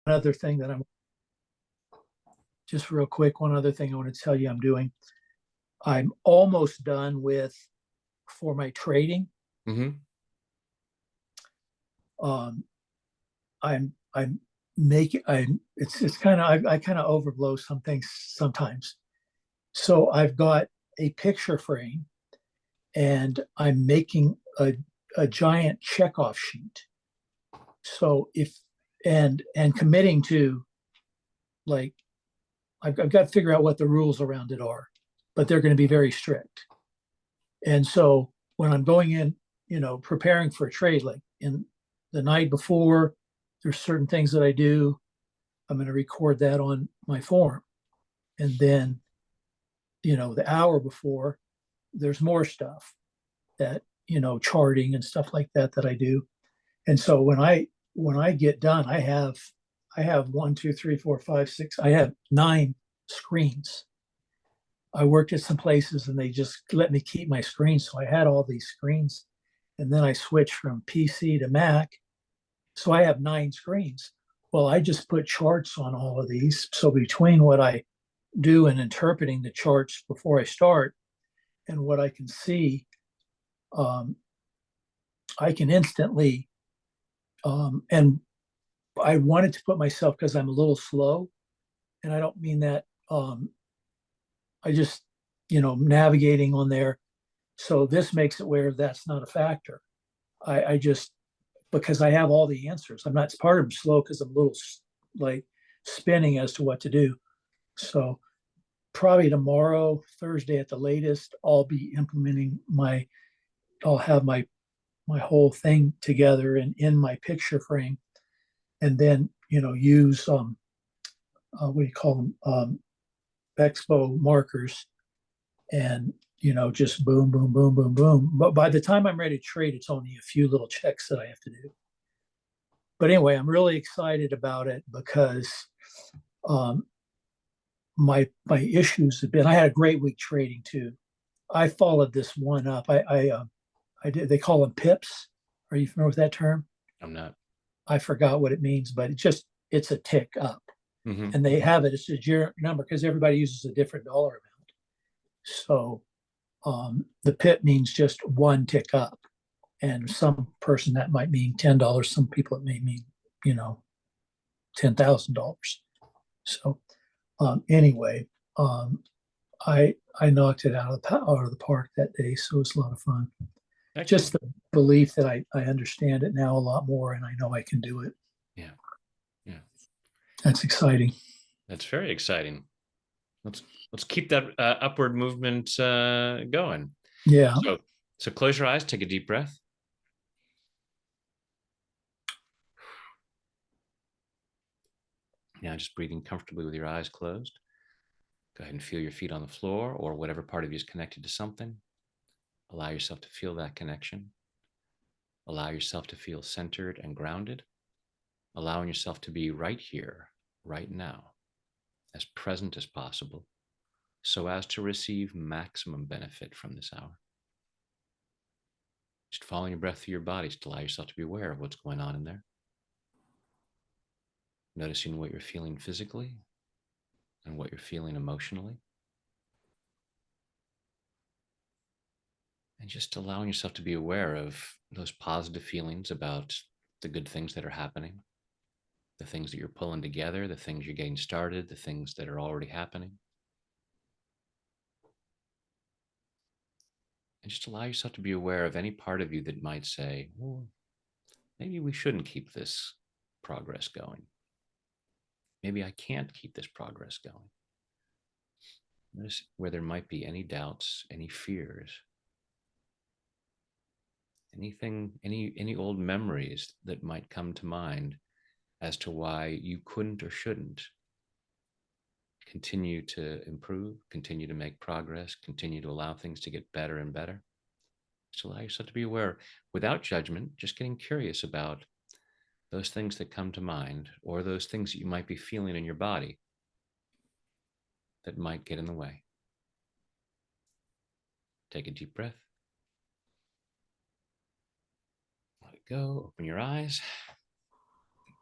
other thing that I'm just real quick, one other thing I want to tell you I'm doing. I'm almost done with for my trading. Mm-hmm. Um, I'm making I'm it's kind of I kind of overblow some things sometimes. So I've got a picture frame and I'm making a giant checkoff sheet. So if and committing to like I've got to figure out what the rules around it are, but they're going to be very strict. And so when I'm going in, preparing for a trade, like in the night before, there's certain things that I do. I'm going to record that on my form. And then, the hour before, there's more stuff that, charting and stuff like that that I do. And so when I get done, I have one, two, three, four, five, six, I have 9 screens. I worked at some places and they just let me keep my screens. So I had all these screens and then I switched from PC to Mac. So I have 9 screens. Well, I just put charts on all of these. So between what I do in interpreting the charts before I start and what I can see, um, I can instantly, and I wanted to put myself because I'm a little slow. And I don't mean that, I just, navigating on there. So this makes it where that's not a factor. I just, because I have all the answers. I'm not, it's part of slow because I'm a little like spinning as to what to do. So probably tomorrow, Thursday at the latest, I'll be implementing I'll have my whole thing together and in my picture frame, and then use what do you call them, expo markers, and just boom, boom, boom, boom, boom. But by the time I'm ready to trade, it's only a few little checks that I have to do. But anyway, I'm really excited about it because um, my issues have been. I had a great week trading too. I followed this one up. I did. They call them pips. Are you familiar with that term? I'm not. I forgot what it means, but it's a tick up, Mm-hmm. and they have it. It's a generic number because everybody uses a different dollar amount. So the pip means just one tick up, and some person that might mean $10. Some people it may mean you know $10,000. So anyway, um, I knocked it out of the park that day, so it was a lot of fun. Just Excellent. the belief that I understand it now a lot more, and I know I can do it. Yeah. Yeah. That's exciting. That's very exciting. Let's let's keep that upward movement going. Yeah. So close your eyes, take a deep breath. Now just breathing comfortably with your eyes closed. Go ahead and feel your feet on the floor or whatever part of you is connected to something. Allow yourself to feel that connection. Allow yourself to feel centered and grounded. Allowing yourself to be right here, right now, as present as possible, so as to receive maximum benefit from this hour. Just following your breath through your body to allow yourself to be aware of what's going on in there. Noticing what you're feeling physically and what you're feeling emotionally. And just allowing yourself to be aware of those positive feelings about the good things that are happening, the things that you're pulling together, the things you're getting started, the things that are already happening. And just allow yourself to be aware of any part of you that might say, well, maybe we shouldn't keep this progress going. Maybe I can't keep this progress going. Notice where there might be any doubts, any fears, anything, any old memories that might come to mind as to why you couldn't or shouldn't continue to improve, continue to make progress, continue to allow things to get better and better. Just allow yourself to be aware without judgment, just getting curious about those things that come to mind or those things that you might be feeling in your body that might get in the way. Take a deep breath. Let it go. Open your eyes.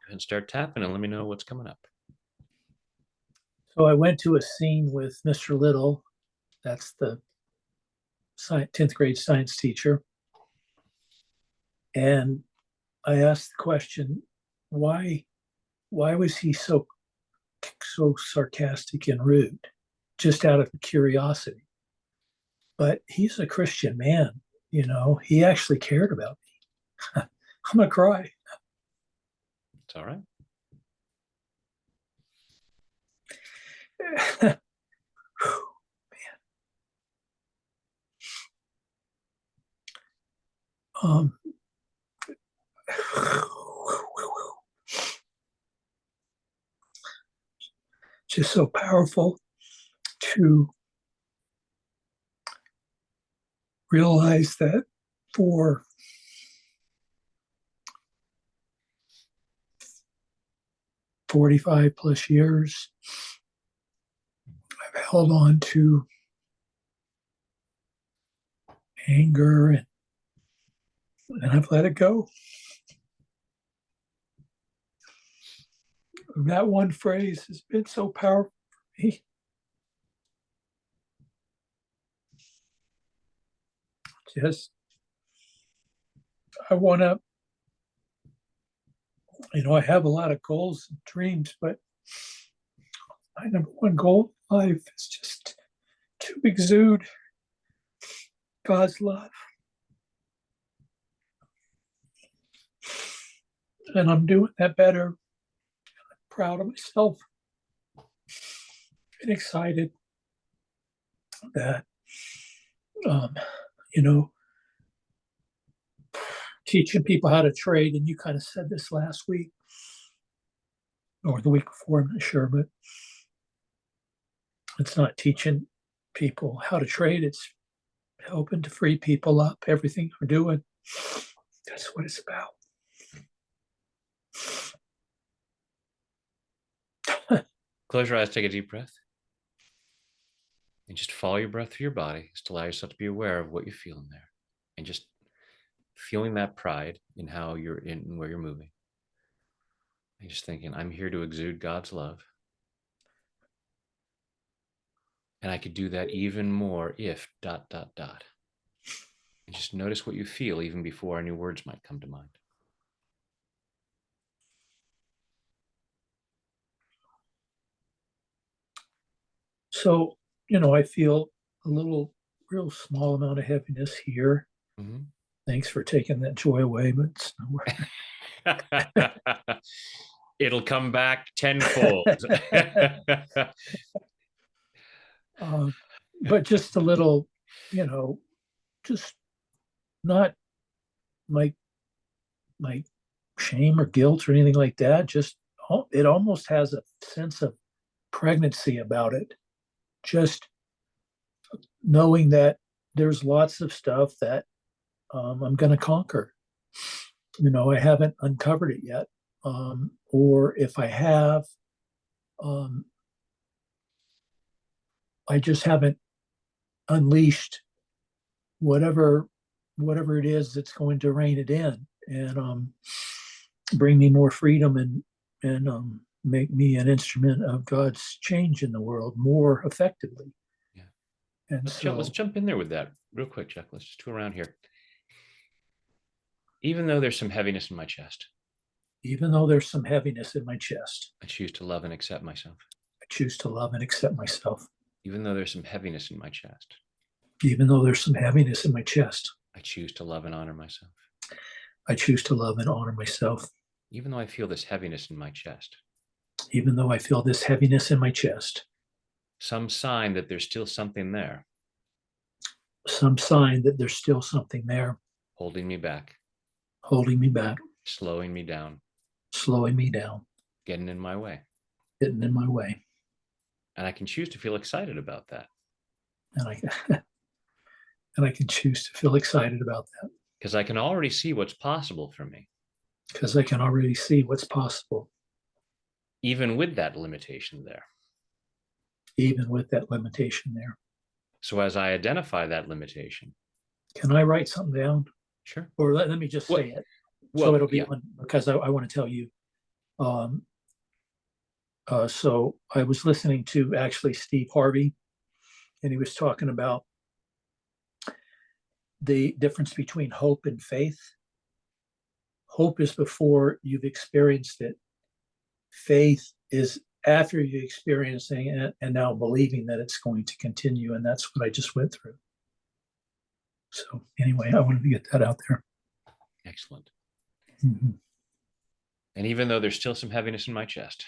and start tapping and let me know what's coming up. So I went to a scene with Mr. Little. That's the 10th grade science teacher. And I asked the question, why was he so sarcastic and rude? Just out of curiosity. But he's a Christian man, he actually cared about me. I'm gonna cry. It's all right. um, just so powerful to realize that for 45 plus years, I've held on to anger and I've let it go. That one phrase has been so powerful for me. Just, I want to, I have a lot of goals and dreams, but my number one goal in life is just to exude God's love. And I'm doing that better. I'm proud of myself and excited that, you know, teaching people how to trade. And you kind of said this last week or the week before, I'm not sure, but it's not teaching people how to trade. It's helping to free people up. Everything we're doing, that's what it's about. Close your eyes, take a deep breath. And just follow your breath through your body. Just allow yourself to be aware of what you're feeling there. And just feeling that pride in how you're in and where you're moving. And just thinking, I'm here to exude God's love. And I could do that even more if ... And just notice what you feel even before any words might come to mind. So, I feel a real small amount of heaviness here. Mm-hmm. Thanks for taking that joy away, but it's nowhere. It'll come back tenfold. But just a little, just not my shame or guilt or anything like that. Just it almost has a sense of pregnancy about it. Just knowing that there's lots of stuff that I'm going to conquer. I haven't uncovered it yet. Or if I have, I just haven't unleashed whatever it is that's going to rein it in and bring me more freedom and make me an instrument of God's change in the world more effectively. Yeah. And let's jump in there with that real quick, Chuck. Let's just go around here. Even though there's some heaviness in my chest, I choose to love and accept myself. Even though there's some heaviness in my chest, I choose to love and honor myself. Even though I feel this heaviness in my chest, some sign that there's still something there. Holding me back. Slowing me down. Getting in my way. And I can choose to feel excited about that. And I can choose to feel excited about that. Because I can already see what's possible for me. Even with that limitation there. So as I identify that limitation. Can I write something down? Sure. Or let me just say it. So it'll be on, because I want to tell you. Um, so I was listening to actually Steve Harvey, and he was talking about the difference between hope and faith. Hope is before you've experienced it. Faith is after you're experiencing it and now believing that it's going to continue. And that's what I just went through. So anyway, I wanted to get that out there. Excellent. Mhm. And even though there's still some heaviness in my chest,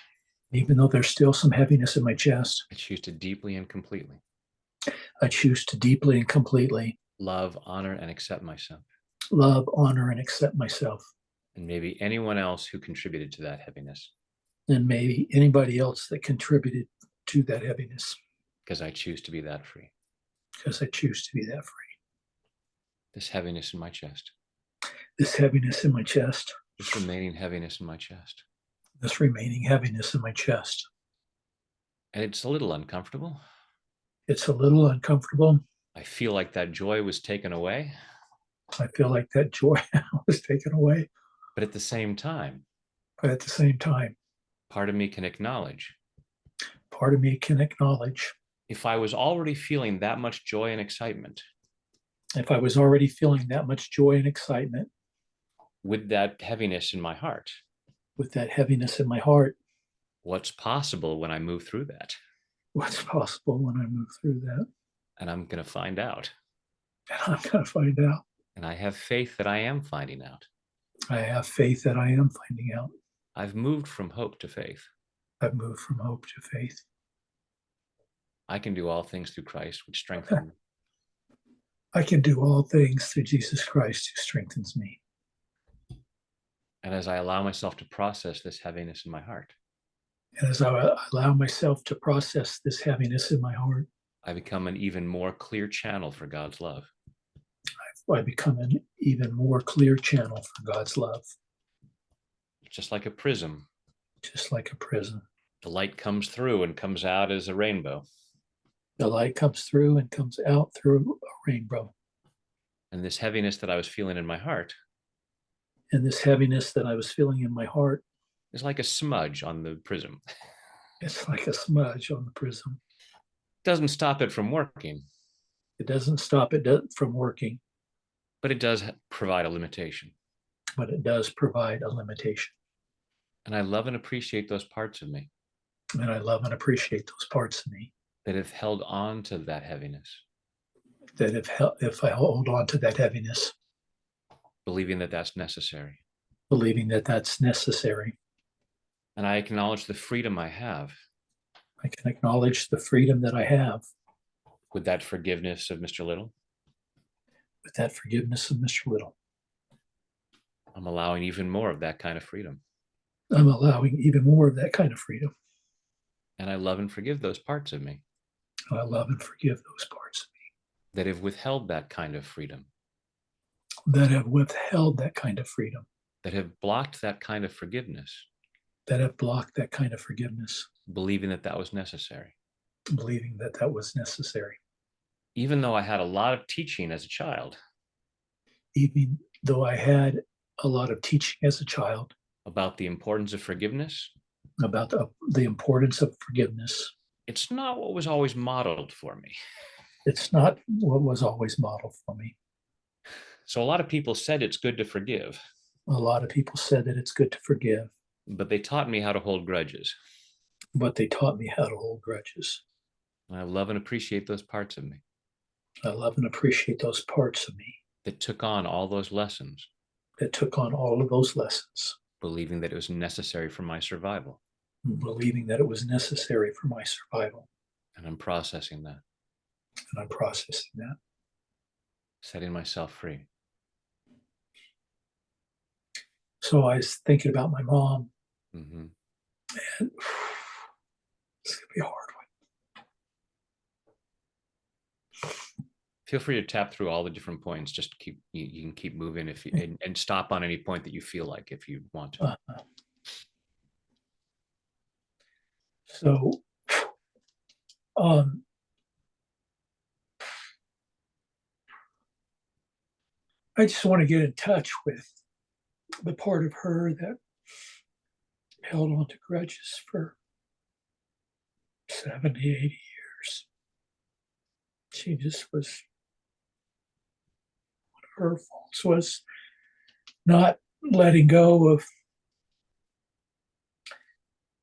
Even though there's still some heaviness in my chest, I choose to deeply and completely I choose to deeply and completely love, honor, and accept myself, love, honor, and accept myself, and maybe anyone else who contributed to that heaviness, and maybe anybody else that contributed to that heaviness, because I choose to be that free. because I choose to be that free. This heaviness in my chest, This heaviness in my chest, this remaining heaviness in my chest. this remaining heaviness in my chest. And it's a little uncomfortable. It's a little uncomfortable. I feel like that joy was taken away. I feel like that joy was taken away. But at the same time, But at the same time, part of me can acknowledge part of me can acknowledge if I was already feeling that much joy and excitement if I was already feeling that much joy and excitement with that heaviness in my heart, with that heaviness in my heart, what's possible when I move through that? what's possible when I move through that? And I'm going to find out. And I'm going to find out. And I have faith that I am finding out. I have faith that I am finding out. I've moved from hope to faith. I've moved from hope to faith. I can do all things through Christ, which strengthens me. I can do all things through Jesus Christ who strengthens me. And as I allow myself to process this heaviness in my heart, And as I allow myself to process this heaviness in my heart, I become an even more clear channel for God's love. I become an even more clear channel for God's love. Just like a prism, Just like a prism. the light comes through and comes out as a rainbow. The light comes through and comes out through a rainbow. And this heaviness that I was feeling in my heart And this heaviness that I was feeling in my heart is like a smudge on the prism. it's like a smudge on the prism. It doesn't stop it from working, It doesn't stop it from working, but it does provide a limitation. but it does provide a limitation. And I love and appreciate those parts of me And I love and appreciate those parts of me that have held on to that heaviness, that if I hold on to that heaviness, believing that that's necessary. believing that that's necessary. And I acknowledge the freedom I have I can acknowledge the freedom that I have with that forgiveness of Mr. Little. with that forgiveness of Mr. Little. I'm allowing even more of that kind of freedom. I'm allowing even more of that kind of freedom. And I love and forgive those parts of me I love and forgive those parts of me that have withheld that kind of freedom, that have withheld that kind of freedom, that have blocked that kind of forgiveness, that have blocked that kind of forgiveness, believing that that was necessary. believing that that was necessary. Even though I had a lot of teaching as a child Even though I had a lot of teaching as a child about the importance of forgiveness, about the importance of forgiveness, it's not what was always modeled for me. it's not what was always modeled for me. So a lot of people said it's good to forgive, A lot of people said that it's good to forgive, but they taught me how to hold grudges. but they taught me how to hold grudges. And I love and appreciate those parts of me I love and appreciate those parts of me that took on all those lessons, that took on all of those lessons, believing that it was necessary for my survival. believing that it was necessary for my survival. And I'm processing that, And I'm processing that. setting myself free. So I was thinking about my mom, Mm-hmm. and it's going to be a hard one. Feel free to tap through all the different points. Just keep you can keep moving if you and stop on any point that you feel like if you want to. So, um, I just want to get in touch with the part of her that held on to grudges for 70, 80 years. She just was, her faults was not letting go of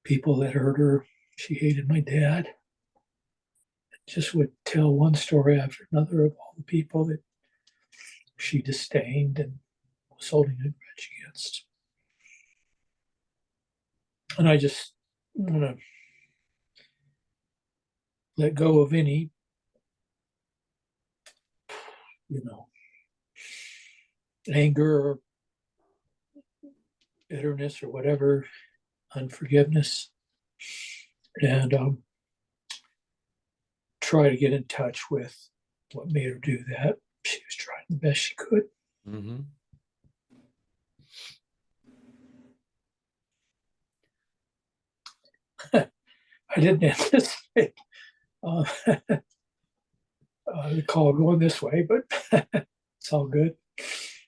people that hurt her. She hated my dad. Just would tell one story after another of all the people that she disdained and was holding a grudge against. And I just want to let go of any, you know, anger or bitterness or whatever, unforgiveness, and try to get in touch with what made her do that. She was trying the best she could. Mm-hmm. I didn't anticipate uh, the call going this way, but it's all good. Because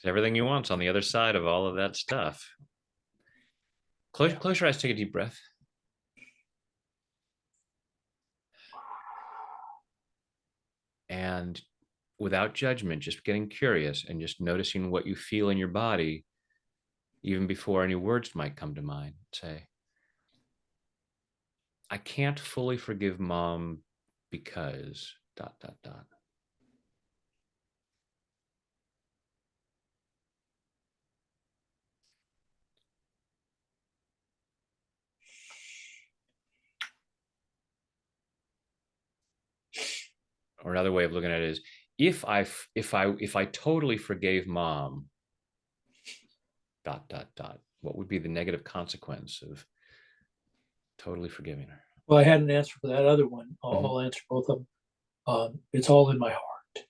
everything you want's on the other side of all of that stuff. Close your eyes, take a deep breath. And without judgment, just getting curious and just noticing what you feel in your body, even before any words might come to mind. Say, I can't fully forgive mom because ... Or another way of looking at it is, if I totally forgave mom ... what would be the negative consequence of totally forgiving her? Well, I had an answer for that other one. Mm-hmm. I'll answer both of them. It's all in my heart.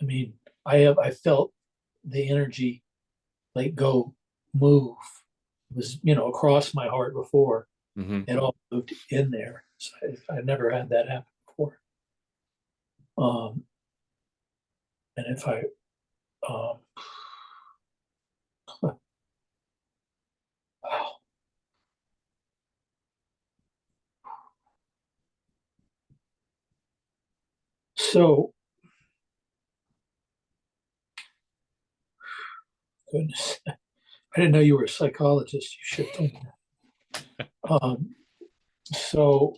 I mean, I felt the energy like go move. It was, across my heart before. Mm-hmm. It all moved in there. So I never had that happen before. And if I, um, wow. So, goodness, I didn't know you were a psychologist. You should have told me that. So,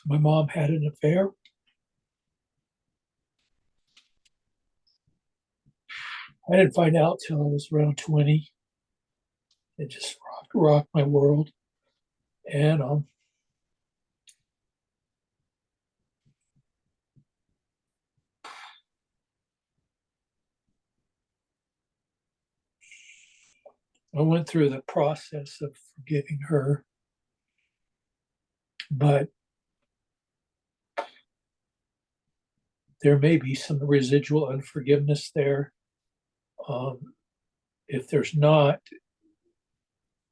my mom had an affair. I didn't find out till I was around 20. It just rocked my world. And I went through the process of forgiving her, but there may be some residual unforgiveness there. If there's not,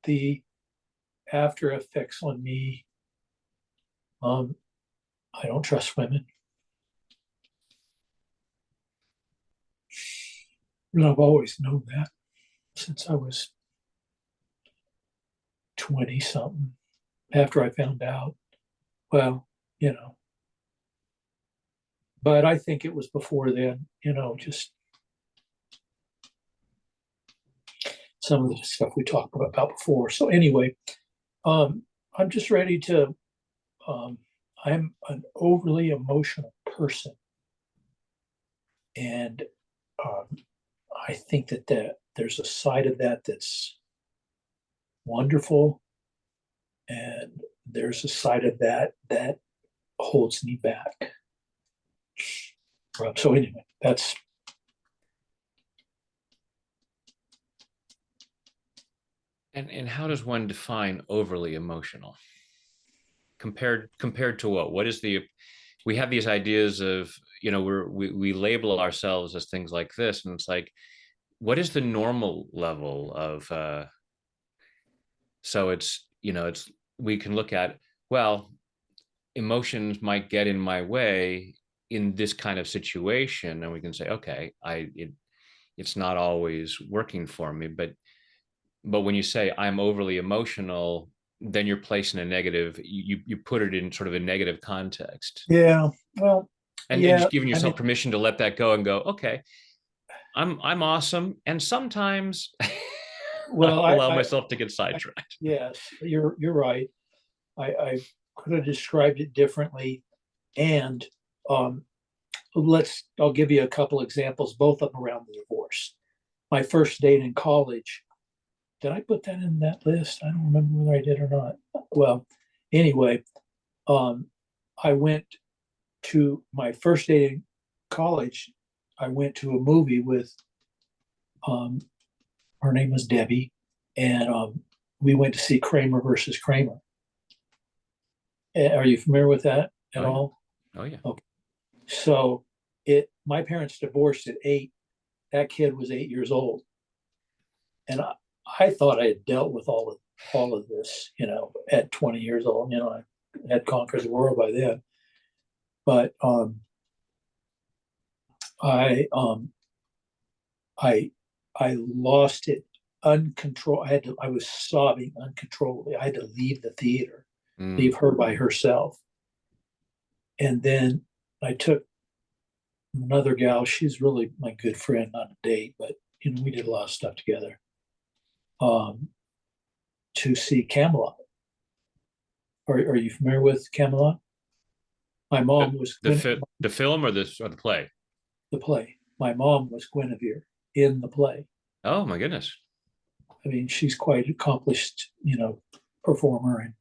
the after effects on me, I don't trust women. And I've always known that since I was 20 something. After I found out, well, but I think it was before then, just some of the stuff we talked about before. So anyway, I'm just ready to, I'm an overly emotional person. And I think that there's a side of that that's wonderful. And there's a side of that holds me back. So anyway, that's And how does one define overly emotional? Compared to what? What is the... We have these ideas of, we label ourselves as things like this, and it's like, what is the normal level of so it's, we can look at, well, emotions might get in my way in this kind of situation, and we can say, okay, it's not always working for me, but when you say I'm overly emotional, then you're placing a negative, you put it in sort of a negative context, Yeah. Well, and yeah. just giving I yourself mean, permission to let that go and go, okay, I'm awesome, and sometimes I well, allow myself to get I sidetracked. yes, you're right. I could have described it differently. And um, I'll give you a couple examples, both of them around the divorce. My first date in college, did I put that in that list? I don't remember whether I did or not. Well, anyway, um, I went to my first date in college. I went to a movie with, um, her name was Debbie, and we went to see Kramer versus Kramer. Are you familiar with that Oh at yeah. all? Oh yeah. Okay. So my parents divorced at 8. That kid was 8 years old. And I thought I had dealt with all of this, at 20 years old. I had conquered the world by then. But I I I lost it uncontrolled. I was sobbing uncontrollably. I had to leave the theater, Mm. leave her by herself. And then I took another gal. She's really my good friend, not a date, but we did a lot of stuff together. Um, to see Camelot. Are you familiar with Camelot? My the mom was the film or the play? the play. My mom was Guinevere in the play. Oh my goodness. I mean, she's quite accomplished, performer,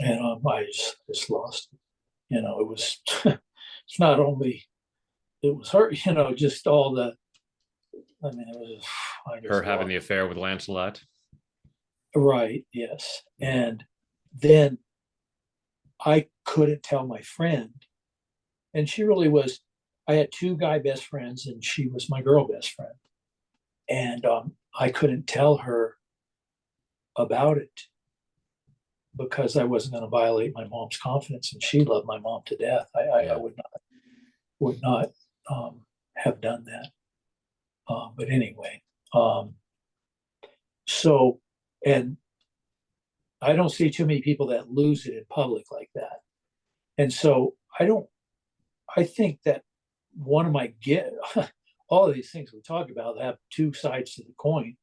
and I just lost. It was it's not only it was her, just all the. I mean, it was. I Her just having lost. the affair with Lancelot. Right. Yes. Mm. And then I couldn't tell my friend, and she really was. I had two guy best friends, and she was my girl best friend, and I couldn't tell her about it because I wasn't going to violate my mom's confidence, and she loved my mom to death. I Yeah. would not have done that. But anyway, um, so and I don't see too many people that lose it in public like that, and so I don't. I think that one of my get all of these things we talk about have two sides to the coin.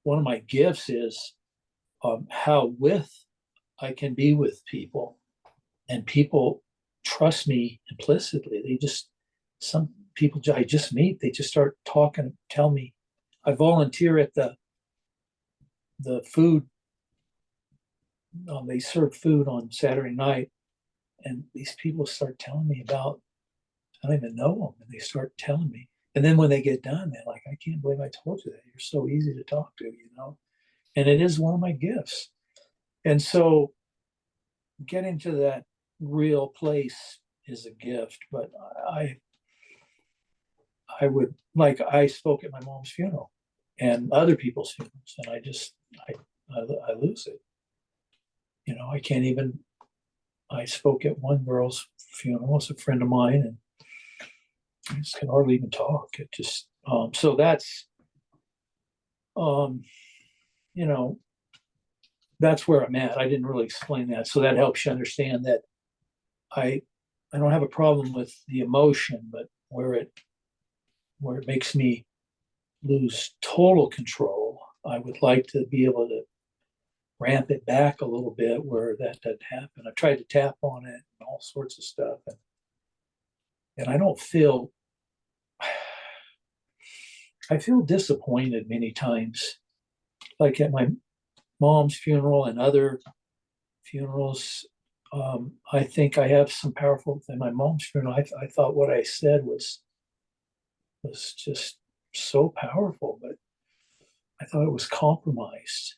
One of my gifts is how with I can be with people, and people trust me implicitly. Some people I just meet, they just start talking, tell me. I volunteer at the food. They serve food on Saturday night, and these people start telling me about. I don't even know them, and they start telling me. And then when they get done, they're like, "I can't believe I told you that. You're so easy to talk to." And it is one of my gifts. And so getting to that real place is a gift. But I would like I spoke at my mom's funeral and other people's funerals, and I I lose it. I can't even. I spoke at one girl's funeral. It's a friend of mine, and I just can hardly even talk. It just so that's um, you know that's where I'm at. I didn't really explain that, so that helps you understand that I I don't have a problem with the emotion, but where it makes me lose total control, I would like to be able to ramp it back a little bit where that doesn't happen. I've tried to tap on it and all sorts of stuff, and I feel disappointed many times, like at my mom's funeral and other funerals. I think I have some powerful. In my mom's funeral, I thought what I said was just so powerful, but I thought it was compromised.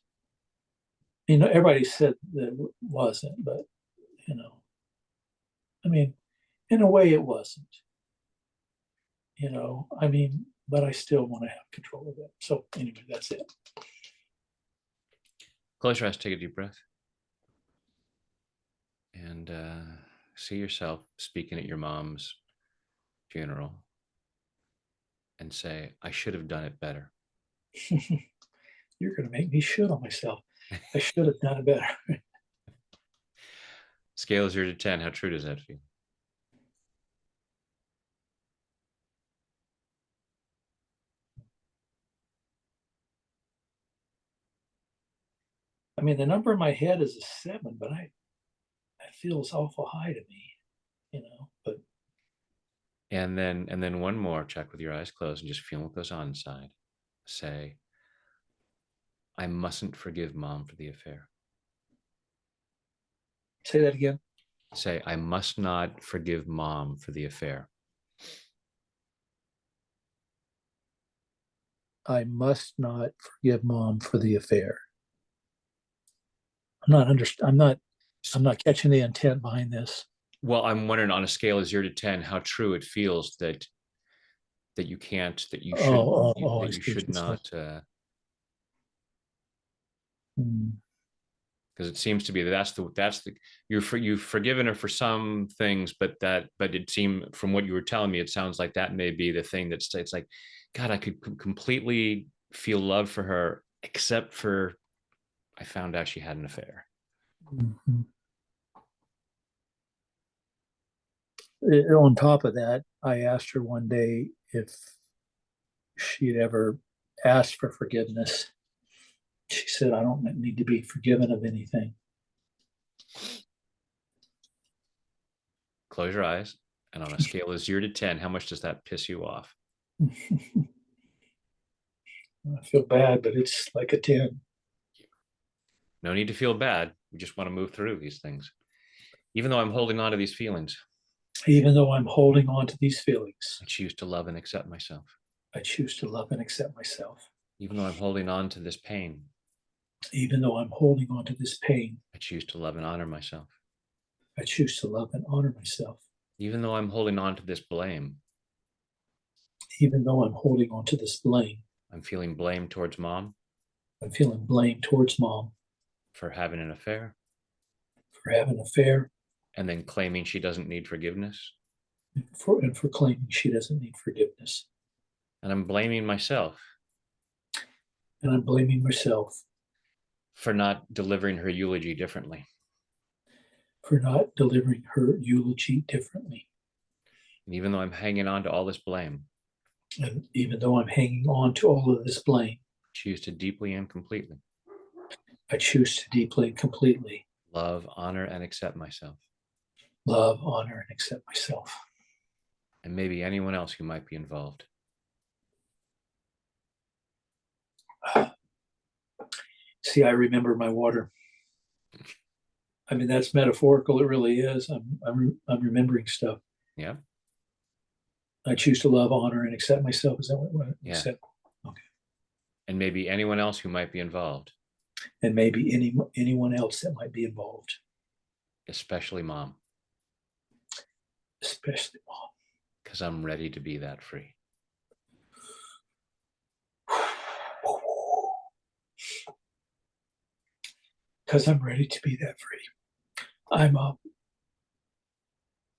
Everybody said that it wasn't, but you know, I mean, in a way, it wasn't. I mean, but I still want to have control of it. So anyway, that's it. Close your eyes, take a deep breath. and see yourself speaking at your mom's funeral and say, I should have done it better. You're going to make me shit on myself. I should have done it better. Scale of 0 to 10, how true does that feel? I mean, the number in my head is a 7, but it feels awful high to me, but And then one more, check with your eyes closed and just feel what goes on inside. Say, I mustn't forgive mom for the affair. say that again. Say, I must not forgive mom for the affair. I must not forgive mom for the affair. I'm not catching the intent behind this. Well, I'm wondering on a scale of 0 to 10, how true it feels that you can't, that you should, I that you see what should you're saying. not, Hmm. because it seems to be that's the you've forgiven her for some things, but it seemed from what you were telling me, it sounds like that may be the thing that states like, God, I could completely feel love for her, except for I found out she had an affair. Mhm. On top of that, I asked her one day if she'd ever asked for forgiveness. She said, I don't need to be forgiven of anything. Close your eyes, and on a scale of 0 to 10, how much does that piss you off? I feel bad, but it's like a 10. No need to feel bad. We just want to move through these things. Even though I'm holding on to these feelings, Even though I'm holding on to these feelings, I choose to love and accept myself. I choose to love and accept myself. Even though I'm holding on to this pain, Even though I'm holding on to this pain, I choose to love and honor myself. I choose to love and honor myself. Even though I'm holding on to this blame, Even though I'm holding on to this blame, I'm feeling blame towards mom I'm feeling blame towards mom for having an affair for having an affair and then claiming she doesn't need forgiveness. and for claiming she doesn't need forgiveness. And I'm blaming myself And I'm blaming myself for not delivering her eulogy differently. for not delivering her eulogy differently. And even though I'm hanging on to all this blame, And even though I'm hanging on to all of this blame, I choose to deeply and completely I choose to deeply and completely love, honor, and accept myself, love, honor, and accept myself. and maybe anyone else who might be involved. See, I remember my water. I mean, that's metaphorical. It really is. I'm remembering stuff. Yeah. I choose to love, honor, and accept myself. Is that what you Yeah. said? Okay. And maybe anyone else who might be involved, And maybe anyone else that might be involved, especially mom, especially mom. because I'm ready to be that free. Because I'm ready to be that free. I'm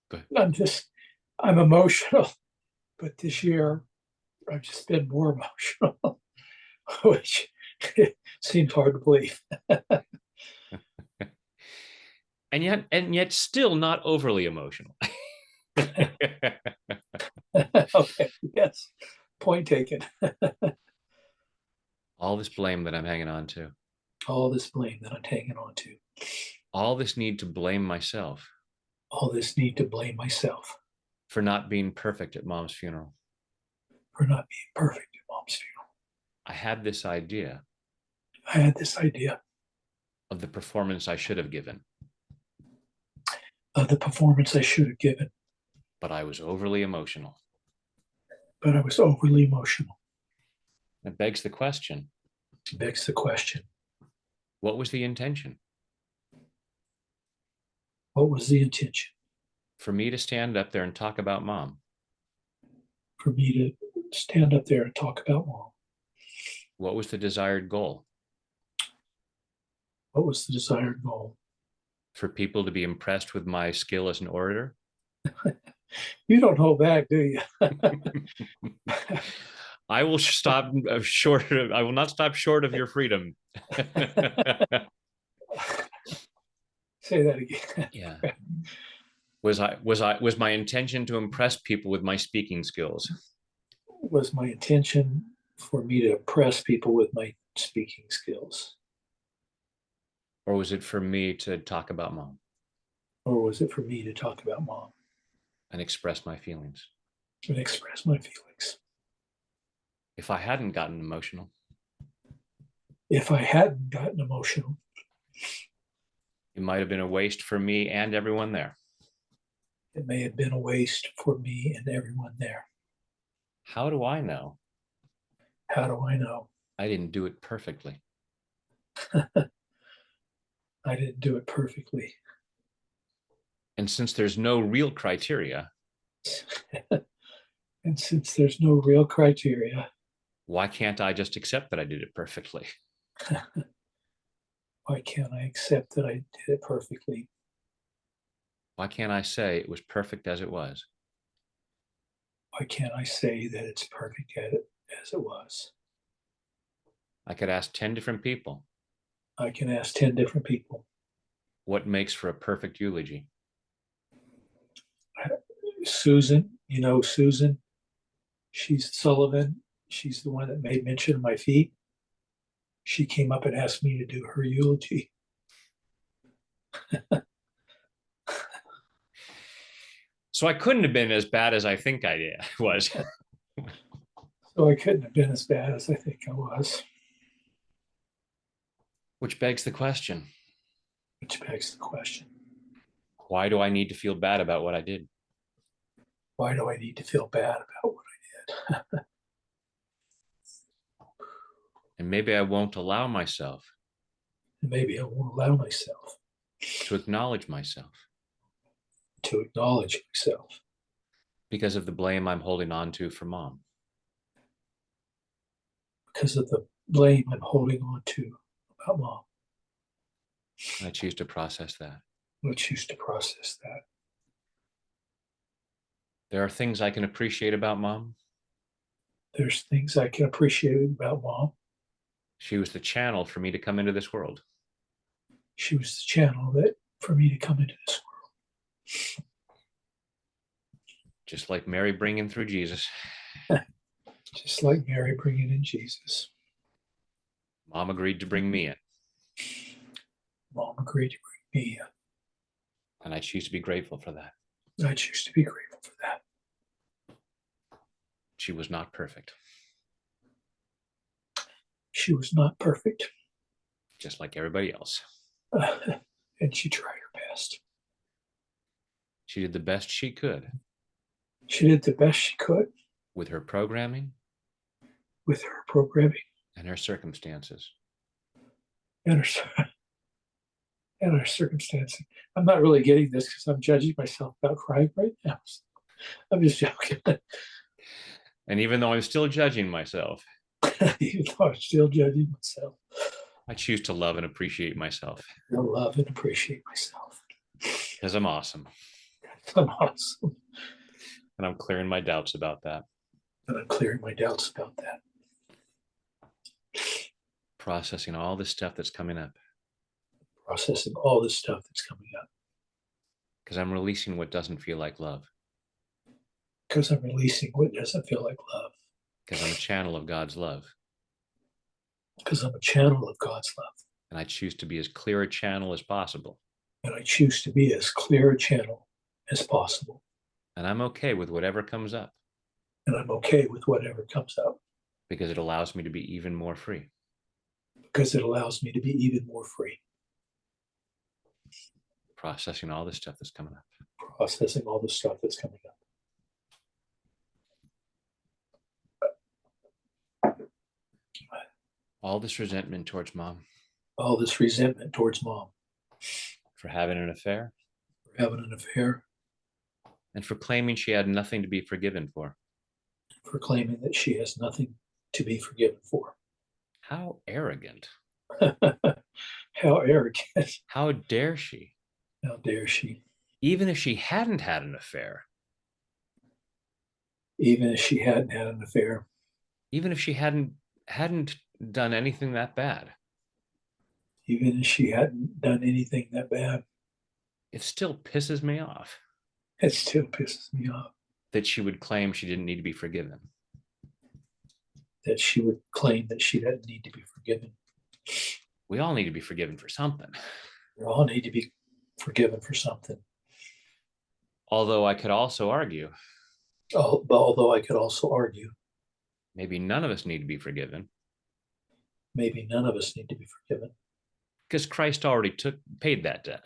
Good. I'm emotional, but this year I've just been more emotional, which seems hard to believe. And yet still not overly emotional. Okay, yes, point taken. All this blame that I'm hanging on to, All this blame that I'm hanging on to, all this need to blame myself all this need to blame myself for not being perfect at mom's funeral. for not being perfect at mom's funeral. I had this idea I had this idea of the performance I should have given, of the performance I should have given, but I was overly emotional. but I was overly emotional. It begs the question, It begs the question, what was the intention? what was the intention? For me to stand up there and talk about mom? For me to stand up there and talk about mom? What was the desired goal? What was the desired goal? For people to be impressed with my skill as an orator? You don't hold back, do you? I will stop short of, I will not stop short of your freedom. Say that again. Yeah. Was my intention to impress people with my speaking skills? Was my intention for me to impress people with my speaking skills? Or was it for me to talk about mom Or was it for me to talk about mom and express my feelings? and express my feelings? If I hadn't gotten emotional, If I hadn't gotten emotional, it might have been a waste for me and everyone there. it may have been a waste for me and everyone there. How do I know? How do I know? I didn't do it perfectly. I didn't do it perfectly. And since there's no real criteria, And since there's no real criteria, why can't I just accept that I did it perfectly? why can't I accept that I did it perfectly? Why can't I say it was perfect as it was? Why can't I say that it's perfect as it was? I could ask 10 different people, I can ask 10 different people. what makes for a perfect eulogy? Susan, you know, Susan, she's Sullivan. She's the one that made mention of my feet. She came up and asked me to do her eulogy. So I couldn't have been as bad as I think I was. So I couldn't have been as bad as I think I was. Which begs the question, Which begs the question, why do I need to feel bad about what I did? why do I need to feel bad about what I did? And maybe I won't allow myself Maybe I won't allow myself to acknowledge myself to acknowledge myself because of the blame I'm holding on to for mom. because of the blame I'm holding on to about mom. I choose to process that. I choose to process that. There are things I can appreciate about mom. There's things I can appreciate about mom. She was the channel for me to come into this world. She was the channel that for me to come into this world. Just like Mary bringing through Jesus, Just like Mary bringing in Jesus. mom agreed to bring me in. Mom agreed to bring me in. And I choose to be grateful for that. I choose to be grateful for that. She was not perfect, She was not perfect, just like everybody else. and she tried her best. She did the best she could She did the best she could with her programming with her programming and her circumstances. and her circumstances. I'm not really getting this because I'm judging myself about crying right now. I'm just joking. And even though I'm still judging myself, Even though I'm still judging myself, I choose to love and appreciate myself I love and appreciate myself. because I'm awesome. I'm awesome. And I'm clearing my doubts about that. And I'm clearing my doubts about that. Processing all the stuff that's coming up Processing all the stuff that's coming up because I'm releasing what doesn't feel like love because I'm releasing what doesn't feel like love because I'm a channel of God's love. because I'm a channel of God's love. And I choose to be as clear a channel as possible. And I choose to be as clear a channel as possible. And I'm okay with whatever comes up And I'm okay with whatever comes up because it allows me to be even more free. because it allows me to be even more free. Processing all the stuff that's coming up. Processing all the stuff that's coming up. All this resentment towards mom All this resentment towards mom for having an affair for having an affair, and for claiming she had nothing to be forgiven for. for claiming that she has nothing to be forgiven for. How arrogant. How arrogant. How dare she? How dare she? Even if she hadn't had an affair, Even if she hadn't had an affair, even if she hadn't done anything that bad, even if she hadn't done anything that bad, it still pisses me off it still pisses me off that she would claim she didn't need to be forgiven. that she would claim that she doesn't need to be forgiven. We all need to be forgiven for something. We all need to be forgiven for something. Although I could also argue, Although I could also argue, maybe none of us need to be forgiven maybe none of us need to be forgiven because Christ already paid that debt.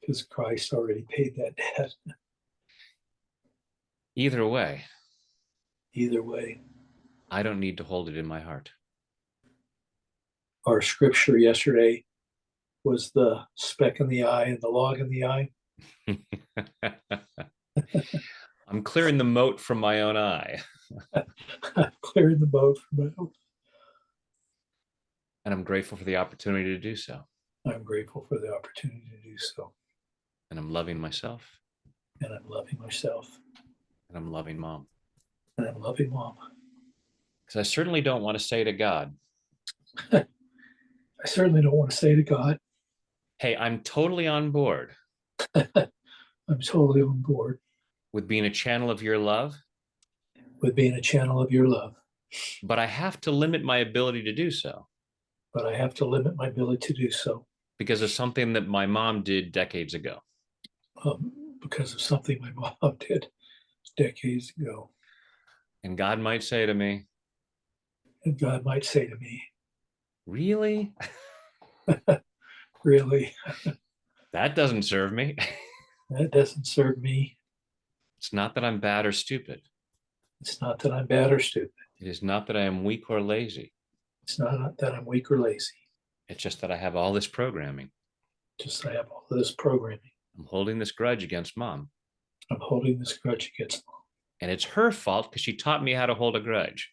because Christ already paid that debt. Either way, Either way, I don't need to hold it in my heart. our scripture yesterday was the speck in the eye and the log in the eye. I'm clearing the moat from my own eye. Clearing the boat from it. And I'm grateful for the opportunity to do so. I'm grateful for the opportunity to do so. And I'm loving myself. And I'm loving myself. And I'm loving mom. And I'm loving mom. Because I certainly don't want to say to God, I certainly don't want to say to God, hey, I'm totally on board I'm totally on board with being a channel of your love, with being a channel of your love, but I have to limit my ability to do so but I have to limit my ability to do so because of something that my mom did decades ago. because of something my mom did decades ago. And God might say to me, And God might say to me, really? really, That doesn't serve me. that doesn't serve me. It's not that I'm bad or stupid. It's not that I'm bad or stupid. It is not that I am weak or lazy. It's not that I'm weak or lazy. It's just that I have all this programming. Just I have all of this programming. I'm holding this grudge against mom. I'm holding this grudge against mom. And it's her fault because she taught me how to hold a grudge.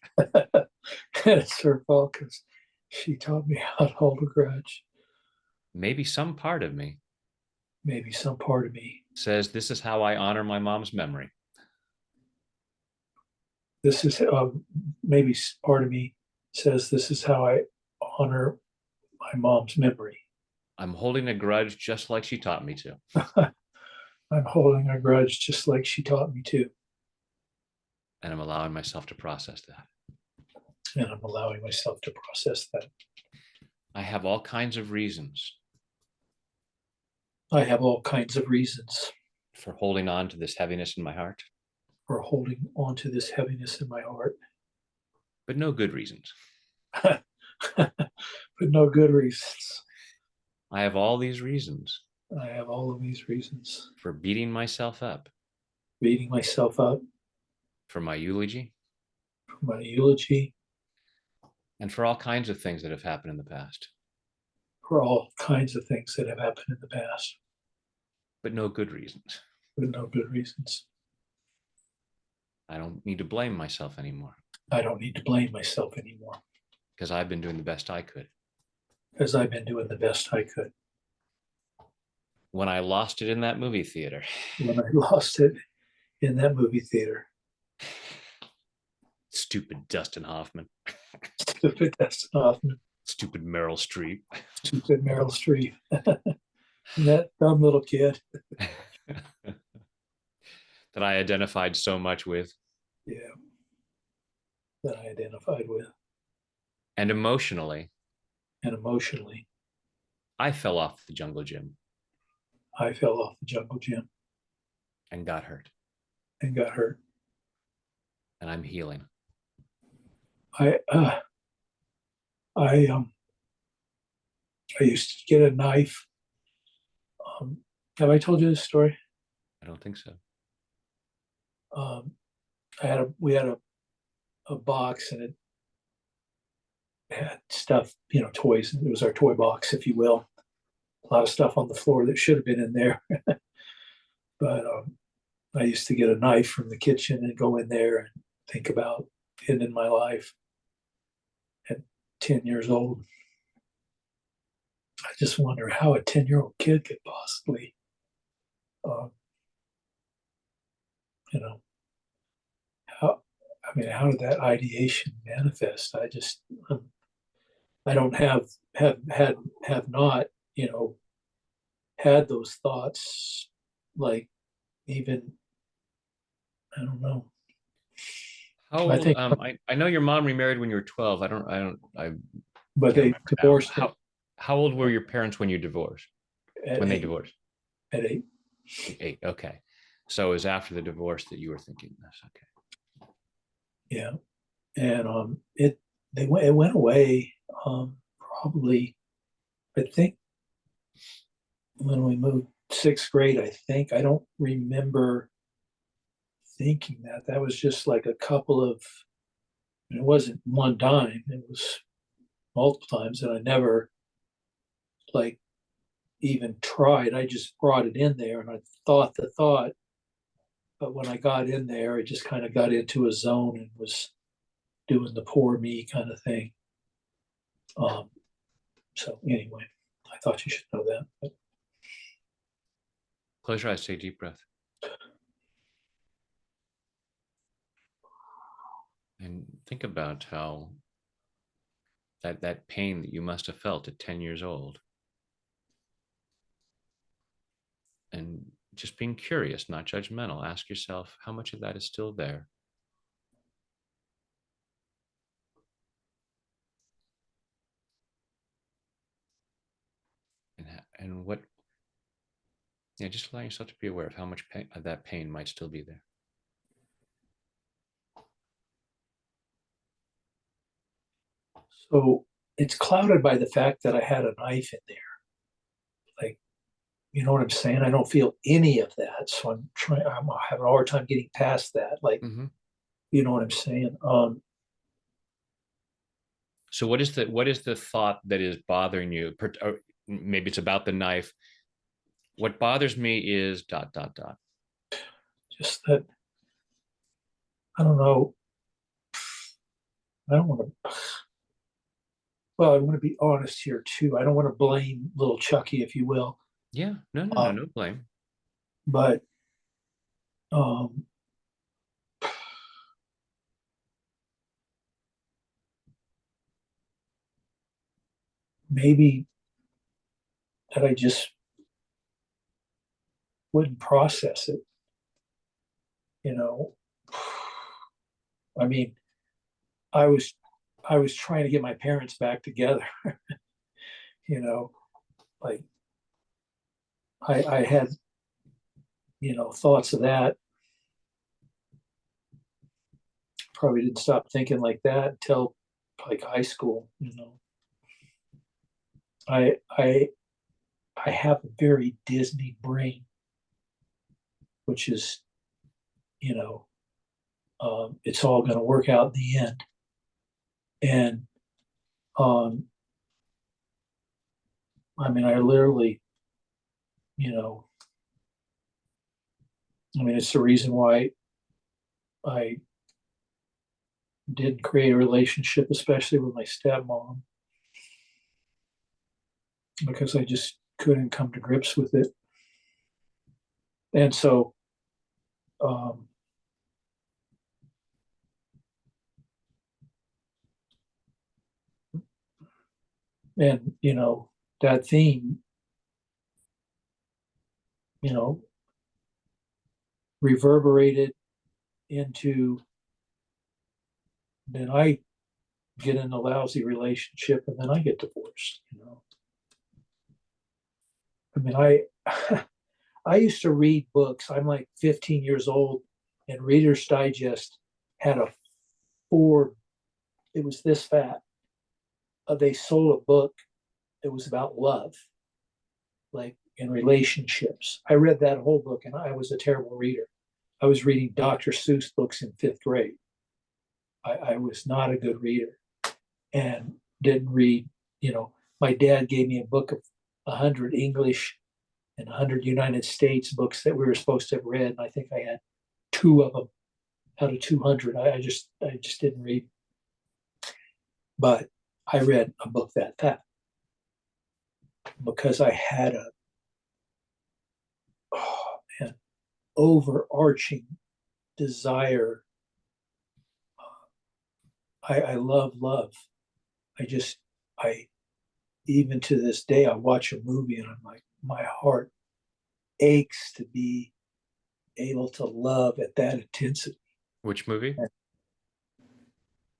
And it's her fault because she taught me how to hold a grudge. Maybe some part of me Maybe some part of me says this is how I honor my mom's memory. this is maybe part of me says this is how I honor my mom's memory. I'm holding a grudge just like she taught me to. I'm holding a grudge just like she taught me to. And I'm allowing myself to process that. And I'm allowing myself to process that. I have all kinds of reasons I have all kinds of reasons for holding on to this heaviness in my heart, for holding on to this heaviness in my heart, but no good reasons. but no good reasons. I have all these reasons I have all of these reasons for beating myself up, beating myself up for my eulogy, for my eulogy, and for all kinds of things that have happened in the past, for all kinds of things that have happened in the past, but no good reasons. but no good reasons. I don't need to blame myself anymore I don't need to blame myself anymore because I've been doing the best I could. because I've been doing the best I could. When I lost it in that movie theater, When I lost it in that movie theater, stupid Dustin Hoffman, stupid Dustin Hoffman, stupid Meryl Streep, stupid Meryl Streep, that dumb little kid. that I identified so much with. Yeah, that I identified with. And emotionally, And emotionally, I fell off the jungle gym I fell off the jungle gym and got hurt. and got hurt. And I'm healing. I I I used to get a knife. Have I told you this story? I don't think so. We had a box and it had stuff, toys. It was our toy box, if you will. A lot of stuff on the floor that should have been in there. But I used to get a knife from the kitchen and go in there and think about ending my life at 10 years old. I just wonder how a 10-year-old kid could possibly, uh, you know, how, I mean, how did that ideation manifest? I don't have not, had those thoughts, like, even, I don't know. How I old? think, I know your mom remarried when you were 12. I but can't they remember now. divorced How old were your parents when you divorced? at When they eight, divorced? at eight. 8. Okay. So it was after the divorce that you were thinking this. Okay. Yeah. And it went away, probably, I think, when we moved sixth grade. I think I don't remember thinking that. That was just like a couple of, it wasn't one dime, it was multiple times, and I never, like, even tried. I just brought it in there and I thought the thought, but when I got in there, I just kind of got into a zone and was doing the poor me kind of thing. Um, so anyway, I thought you should know that. But Close your eyes. Take a deep breath. And think about how that pain that you must have felt at 10 years old, and just being curious, not judgmental. Ask yourself how much of that is still there. And what, yeah, just allow yourself to be aware of how much pain, of that pain might still be there. so it's clouded by the fact that I had a knife in there. Like, you know what I'm saying? I don't feel any of that. So I'm having a hard time getting past that. Like, Mm-hmm. you know what I'm saying? So what is the thought that is bothering you? Maybe it's about the knife. What bothers me is dot dot dot. Just that, I don't know. I don't want to, well, I want to be honest here too. I don't want to blame little Chucky, if you will. Yeah, no, no, no, Um, no blame. but um, maybe that I just wouldn't process it, you know. I mean, I was I was trying to get my parents back together, you know, like I had, thoughts of that. Probably didn't stop thinking like that until like high school. I I I have a very Disney brain, which is, you know, it's all going to work out in the end. And um, I mean, I literally, you know, I mean, it's the reason why I didn't create a relationship, especially with my stepmom, because I just couldn't come to grips with it. And so, um, and that theme, you know, reverberated into, then I get in a lousy relationship and then I get divorced. I mean, I used to read books. I'm like 15 years old, and Reader's Digest had a four, it was this fat. They sold a book. It was about love, like in relationships. I read that whole book and I was a terrible reader. I was reading Dr. Seuss books in fifth grade. I was not a good reader and didn't read, my dad gave me a book of 100 English and 100 United States books that we were supposed to have read. And I think I had two of them out of 200. I just didn't read, but I read a book that fat. because I had a, oh man, overarching desire. I love love. I just, I, even to this day, I watch a movie and I'm like, my heart aches to be able to love at that intensity. Which movie?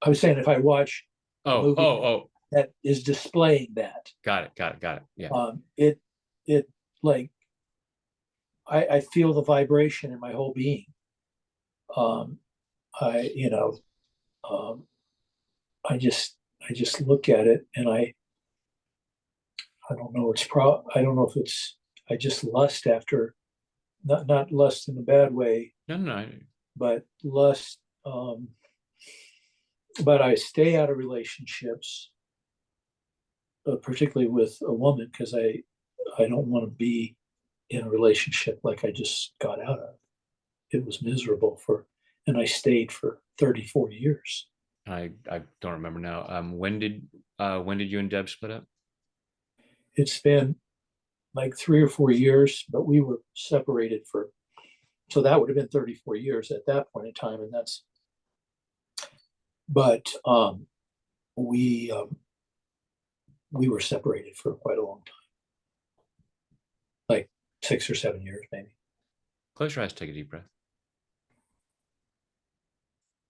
I was saying if I watch a Oh, movie oh, oh. that is displaying that, Got it. Got it. Got it. Yeah. it it like I feel the vibration in my whole being. Um, I you know um, I just look at it and I don't know I don't know if it's I just lust after, not lust in a bad way, No, no, no. but lust. But I stay out of relationships, particularly with a woman, because I don't want to be in a relationship like I just got out of. It was miserable and I stayed for 34 years. I don't remember now. When did you and Deb split up? It's been like 3 or 4 years, but we were separated for, so that would have been 34 years at that point in time. And that's, but we, um, we were separated for quite a long time, like 6 or 7 years, maybe. Close your eyes, take a deep breath,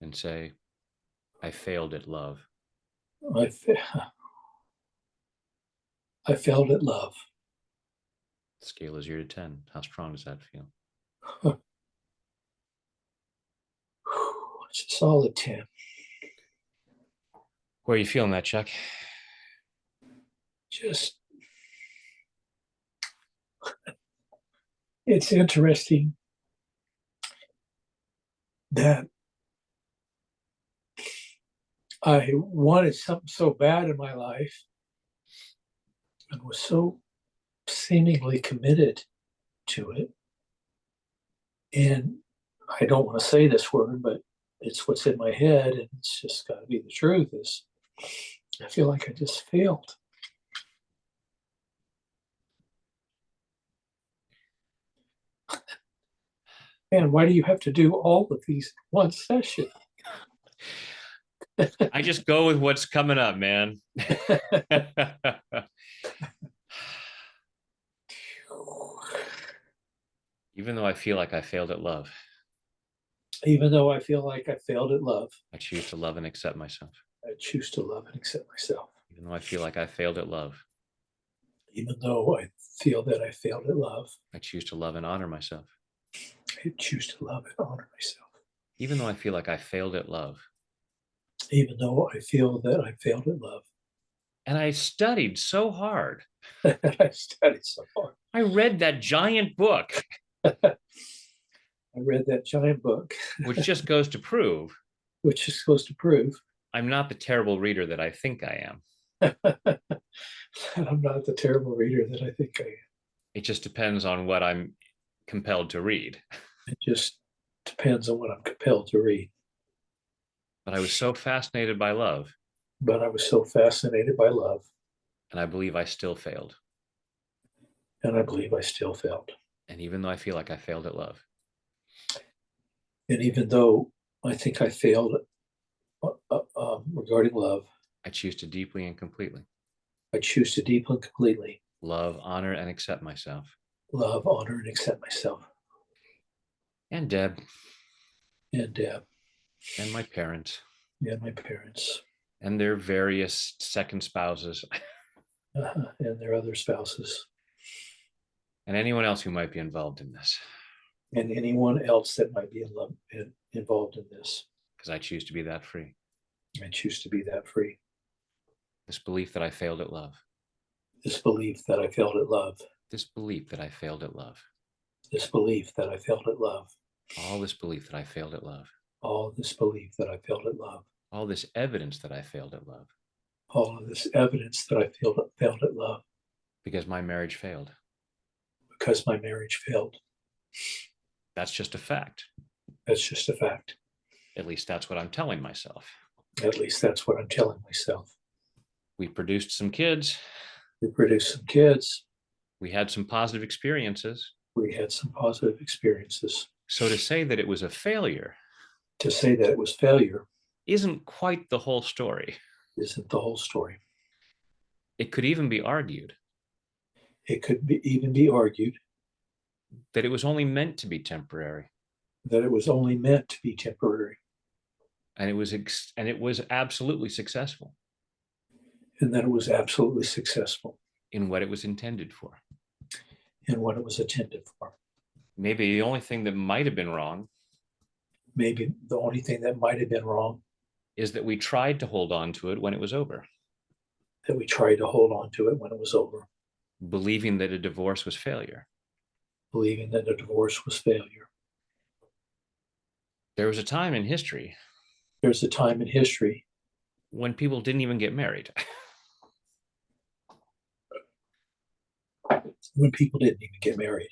and say, I failed at love. I, I failed at love. The scale is 0 to 10. How strong does that feel? It's a solid 10. Where are you feeling that, Chuck? Just, it's interesting that I wanted something so bad in my life and was so seemingly committed to it. And I don't want to say this word, but it's what's in my head, and it's just got to be the truth. Is I feel like I just failed. Man, why do you have to do all of these in one session? I just go with what's coming up, man. Even though I feel like I failed at love, Even though I feel like I failed at love, I choose to love and accept myself. I choose to love and accept myself. Even though I feel like I failed at love, Even though I feel that I failed at love, I choose to love and honor myself. I choose to love and honor myself. Even though I feel like I failed at love, Even though I feel that I failed at love, and I studied so hard. I studied so hard. I read that giant book, I read that giant book, which just goes to prove which is supposed to prove I'm not the terrible reader that I think I am. that I'm not the terrible reader that I think I am. It just depends on what I'm compelled to read. It just depends on what I'm compelled to read. But I was so fascinated by love, But I was so fascinated by love, and I believe I still failed. and I believe I still failed. And even though I feel like I failed at love, And even though I think I failed regarding love, I choose to deeply and completely I choose to deeply and completely love, honor, and accept myself love, honor, and accept myself and Deb and and my parents my parents and their various second spouses and their other spouses and anyone else who might be involved in this, and anyone else that might be involved in this. because I choose to be that free. I choose to be that free. This belief that I failed at love. This belief that I failed at love. This belief that I failed at love. This belief that I failed at love. All this belief that I failed at love. All this belief that I failed at love. All this evidence that I failed at love. All of this evidence that I failed at love. Because my marriage failed. Because my marriage failed. That's just a fact. That's just a fact. At least that's what I'm telling myself. At least that's what I'm telling myself. We produced some kids. We produced some kids. We had some positive experiences. We had some positive experiences. So to say that it was a failure To say that it was failure isn't quite the whole story. isn't the whole story. It could even be argued It could even be argued that it was only meant to be temporary, that it was only meant to be temporary, and it was absolutely successful and that it was absolutely successful in what it was intended for. in what it was intended for. Maybe the only thing that might have been wrong Maybe the only thing that might have been wrong is that we tried to hold on to it when it was over, that we tried to hold on to it when it was over, believing that a divorce was failure. believing that a divorce was failure. There was a time in history There's a time in history when people didn't even get married. when people didn't even get married.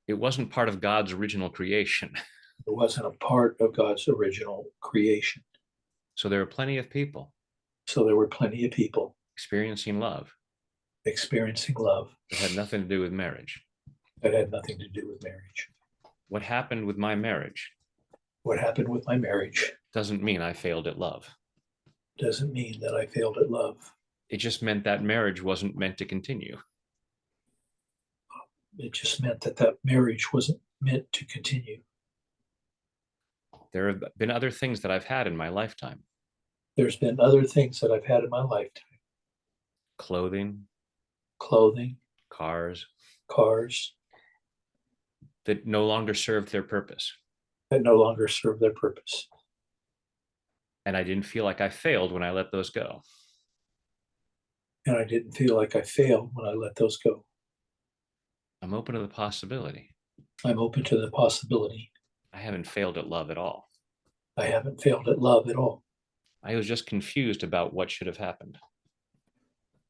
It wasn't part of God's original creation. It wasn't a part of God's original creation. So there were plenty of people So there were plenty of people experiencing love experiencing love that had nothing to do with marriage. that had nothing to do with marriage. What happened with my marriage What happened with my marriage doesn't mean I failed at love. doesn't mean that I failed at love. It just meant that marriage wasn't meant to continue. It just meant that that marriage wasn't meant to continue. There have been other things that I've had in my lifetime: There's been other things that I've had in my lifetime: clothing, clothing, cars, cars, that no longer served their purpose. that no longer serve their purpose. And I didn't feel like I failed when I let those go. And I didn't feel like I failed when I let those go. I'm open to the possibility. I'm open to the possibility. I haven't failed at love at all. I haven't failed at love at all. I was just confused about what should have happened.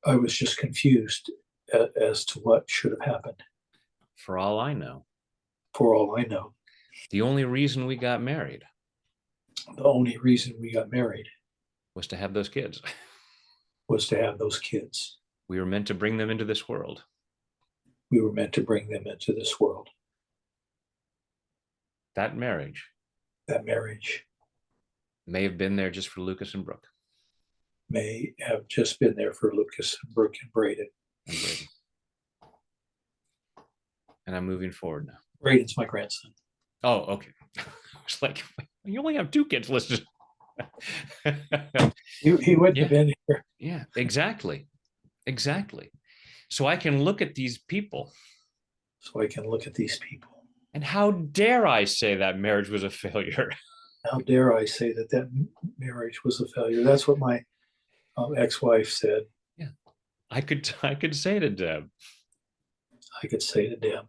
I was just confused as to what should have happened. For all I know, For all I know, the only reason we got married the only reason we got married was to have those kids. was to have those kids. We were meant to bring them into this world. We were meant to bring them into this world. That marriage That marriage may have been there just for Lucas and Brooke may have just been there for Lucas and Brooke and Braden. and Brady. And I'm moving forward now. Braden's my grandson. Oh, okay. I was like, you only have 2 kids listed. He wouldn't have been here. Yeah, exactly. Exactly. So I can look at these people. So I can look at these people. And how dare I say that marriage was a failure? How dare I say that that marriage was a failure? That's what my ex-wife said. Yeah, I could say to Deb, I could say to Deb,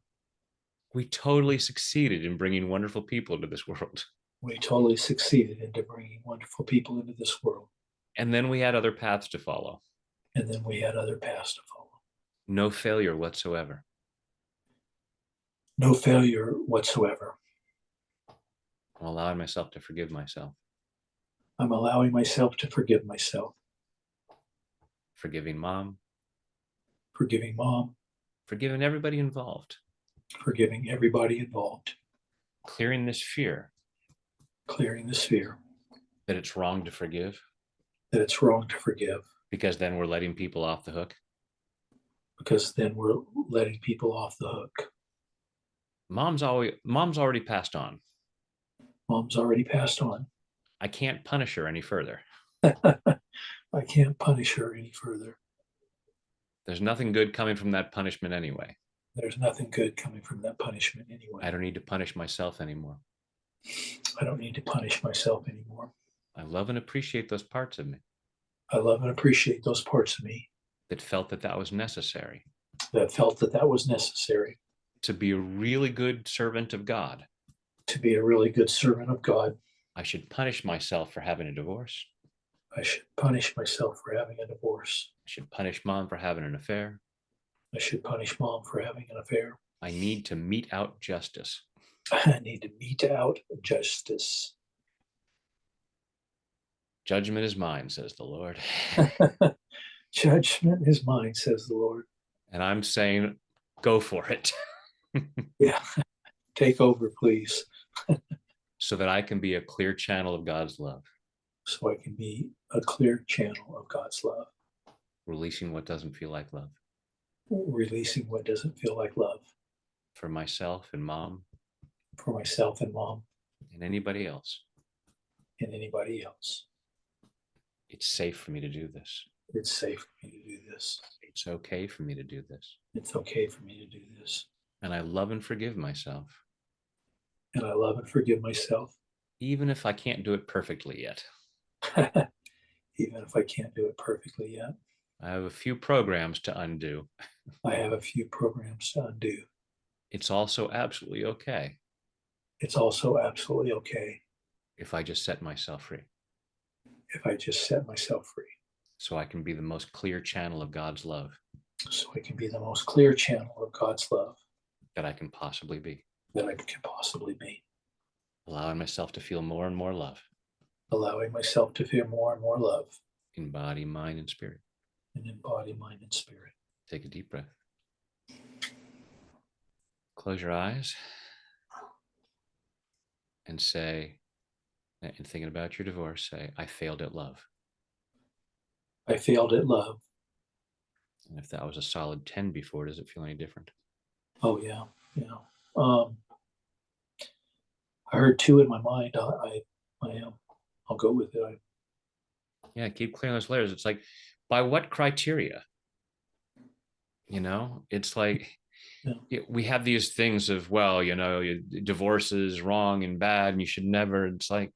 we totally succeeded in bringing wonderful people into this world. we totally succeeded into bringing wonderful people into this world. And then we had other paths to follow. And then we had other paths to follow. No failure whatsoever. No failure whatsoever. I'm allowing myself to forgive myself. I'm allowing myself to forgive myself. Forgiving mom. Forgiving mom. Forgiving everybody involved. Forgiving everybody involved. Clearing this fear. Clearing this fear. That it's wrong to forgive. That it's wrong to forgive. Because then we're letting people off the hook. Because then we're letting people off the hook. Mom's already passed on. Mom's already passed on. I can't punish her any further. I can't punish her any further. There's nothing good coming from that punishment anyway. There's nothing good coming from that punishment anyway. I don't need to punish myself anymore. I don't need to punish myself anymore. I love and appreciate those parts of me I love and appreciate those parts of me that felt that was necessary. that felt that was necessary. To be a really good servant of God. To be a really good servant of God. I should punish myself for having a divorce. I should punish myself for having a divorce. I should punish mom for having an affair. I should punish mom for having an affair. I need to mete out justice. I need to mete out justice. Judgment is mine, says the Lord. Judgment is mine, says the Lord. And I'm saying, go for it. Yeah, take over, please, So that I can be a clear channel of God's love, so I can be a clear channel of God's love, releasing what doesn't feel like love releasing what doesn't feel like love for myself and mom for myself and mom and anybody else. and anybody else. It's safe for me to do this. It's safe for me to do this. It's okay for me to do this. It's okay for me to do this. And I love and forgive myself, And I love and forgive myself, even if I can't do it perfectly yet. even if I can't do it perfectly yet. I have a few programs to undo. I have a few programs to undo. It's also absolutely okay It's also absolutely okay if I just set myself free, if I just set myself free, so I can be the most clear channel of God's love so I can be the most clear channel of God's love that I can possibly be, that I can possibly be, allowing myself to feel more and more love allowing myself to feel more and more love in body, mind, and spirit. and in body, mind, and spirit. Take a deep breath. Close your eyes and say, and thinking about your divorce, say, I failed at love. I failed at love. And if that was a solid 10 before, does it feel any different? Oh yeah, yeah. Um, I heard two in my mind. I am. I'll go with it. Yeah, keep clearing those layers. It's like, by what criteria? It's like we have these things of, well, divorce is wrong and bad and you should never. It's like,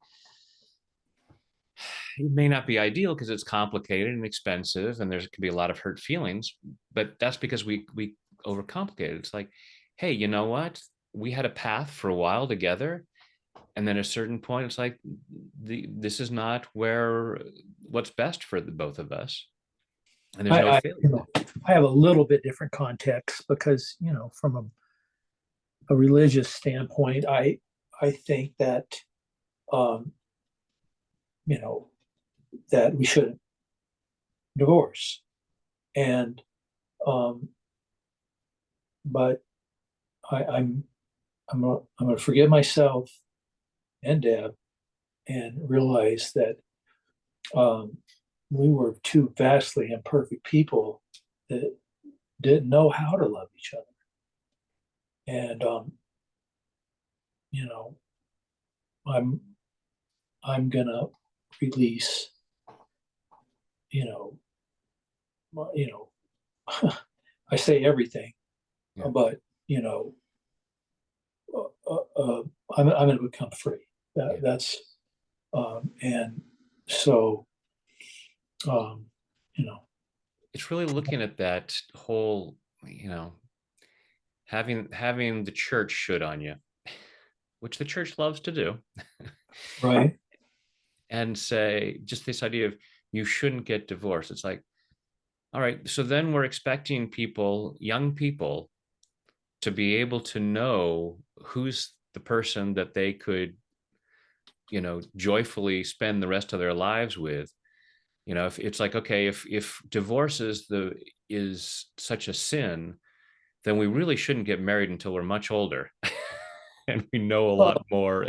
it may not be ideal because it's complicated and expensive and there can be a lot of hurt feelings, but that's because we overcomplicate it. It's like, hey, you know what? We had a path for a while together, and then at a certain point, it's like, this is not what's best for the both of us, and there's no failure. I have a little bit different context because from a religious standpoint, I think that um, you know that we shouldn't divorce, and but I'm gonna forgive myself and Deb and realize that um, we were two vastly imperfect people that didn't know how to love each other. And you know, I'm gonna release, you know, you know, I say everything, Yeah. but I'm gonna become free. Yeah. That's and so um, you know, It's really looking at that whole, having the church should on you, which the church loves to do, right? and say just this idea of you shouldn't get divorced. It's like, all right, so then we're expecting people, young people, to be able to know who's the person that they could, joyfully spend the rest of their lives with. If it's like, okay, if divorce is such a sin, then we really shouldn't get married until we're much older and we know a Uh, lot more.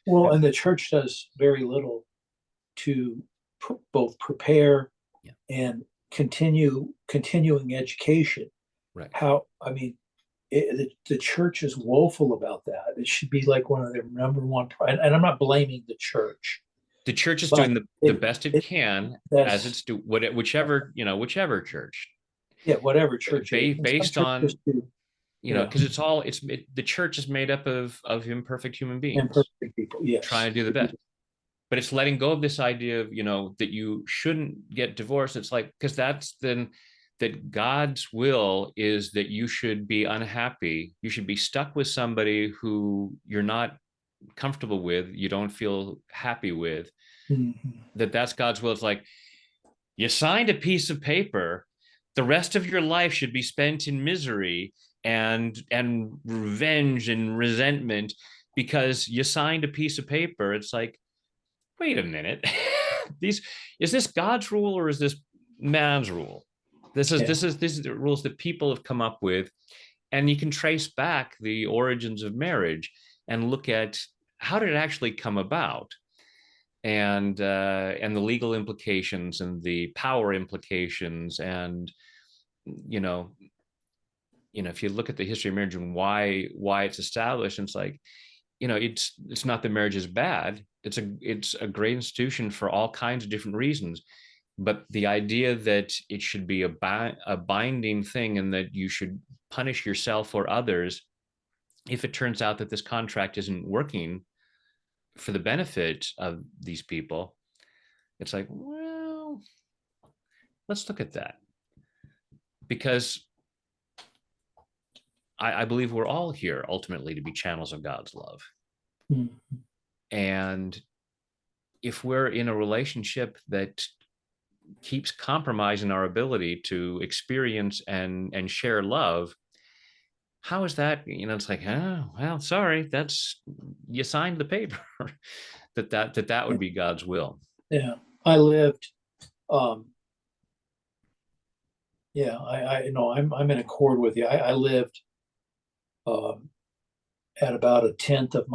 well, and the church does very little to both prepare Yeah. and continuing education. Right. How I mean, the church is woeful about that. It should be like one of their number one. And I'm not blaming the church. The church is But doing the best it can as that's it's whichever church, yeah, whatever church it is. And some based on, churches do, yeah, because the church is made up of imperfect human beings imperfect people. Yes. trying to do the best. But it's letting go of this idea of, that you shouldn't get divorced. It's like, because that's then that God's will is that you should be unhappy. You should be stuck with somebody who you're not comfortable with, you don't feel happy with. Mm-hmm. That's God's will. It's like, you signed a piece of paper. The rest of your life should be spent in misery and revenge and resentment because you signed a piece of paper. It's like, wait a minute. These Is this God's rule or is this man's rule. This is Yeah. the rules that people have come up with, and you can trace back the origins of marriage and look at how did it actually come about, and the legal implications and the power implications, and you know if you look at the history of marriage and why it's established, and it's like, it's not that marriage is bad. It's a great institution for all kinds of different reasons, but the idea that it should be a binding thing and that you should punish yourself or others if it turns out that this contract isn't working for the benefit of these people, it's like, well, let's look at that, because I believe we're all here ultimately to be channels of God's love. Mm. And if we're in a relationship that keeps compromising our ability to experience and share love, how is that? It's like, oh, well, sorry, that's, you signed the paper that would be God's will. Yeah. I lived, um, yeah, I know I'm in accord with you. I lived um, at about a tenth of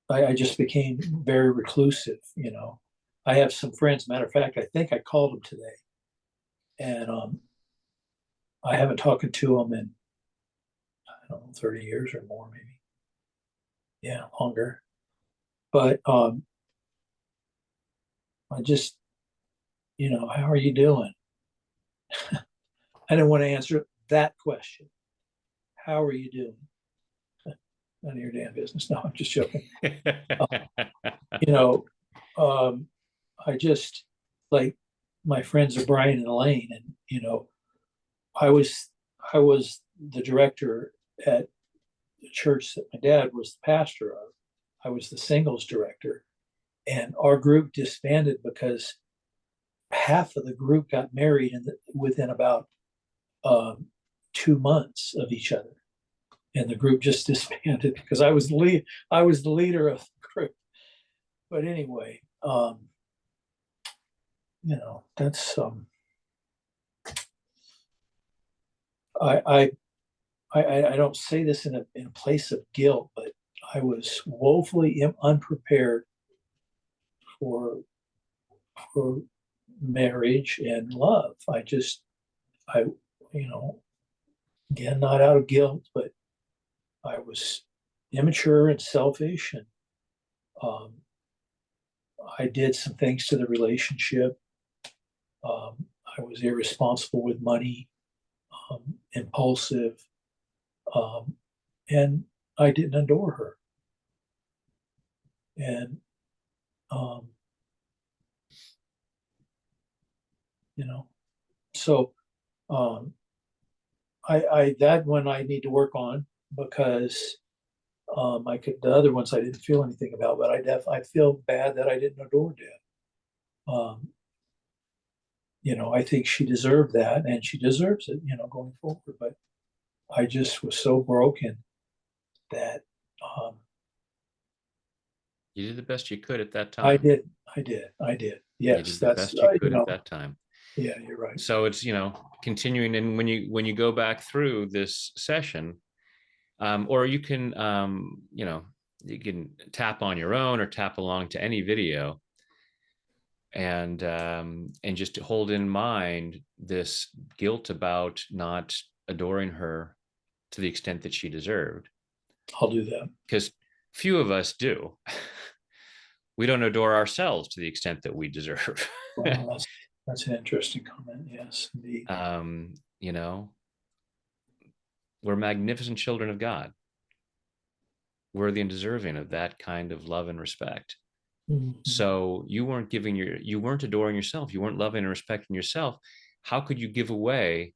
I just became very reclusive, you know. I have some friends, matter of fact, I think I called them today, and I haven't talked to them in, I don't know, 30 years or more, maybe. Yeah, longer. But I just, how are you doing? I didn't want to answer that question. How are you doing? None of your damn business. No, I'm just joking. Uh, you know, um, I just like my friends are Brian and Elaine, and I was I was the director at the church that my dad was the pastor of. I was the singles director, and our group disbanded because half of the group got married within about um, 2 months of each other, and the group just disbanded because I was the lead. I was the leader of the group. But anyway, that's I, I I don't say this in a place of guilt, but I was woefully unprepared for for marriage and love. I you know again, not out of guilt, but I was immature and selfish, and um, I did some things to the relationship. I was irresponsible with money, impulsive, um, and I didn't adore her. And um, you know, so um, I that one I need to work on because I could the other ones I didn't feel anything about, but I feel bad that I didn't adore Deb. Um, I think she deserved that, and she deserves it, going forward. But I just was so broken that um, You did the best you could at that I time. did, I did. You Yes, did the that's best you could at that time. yeah, you're right. So it's, continuing. And when you go back through this session, or you can tap on your own or tap along to any video, and just to hold in mind this guilt about not adoring her to the extent that she deserved, I'll do that. because few of us do. We don't adore ourselves to the extent that we deserve. Well, that's an interesting comment. Yes, indeed. um, you know, we're magnificent children of God, worthy and deserving of that kind of love and respect. Mhm. So you weren't adoring yourself, you weren't loving and respecting yourself. How could you give away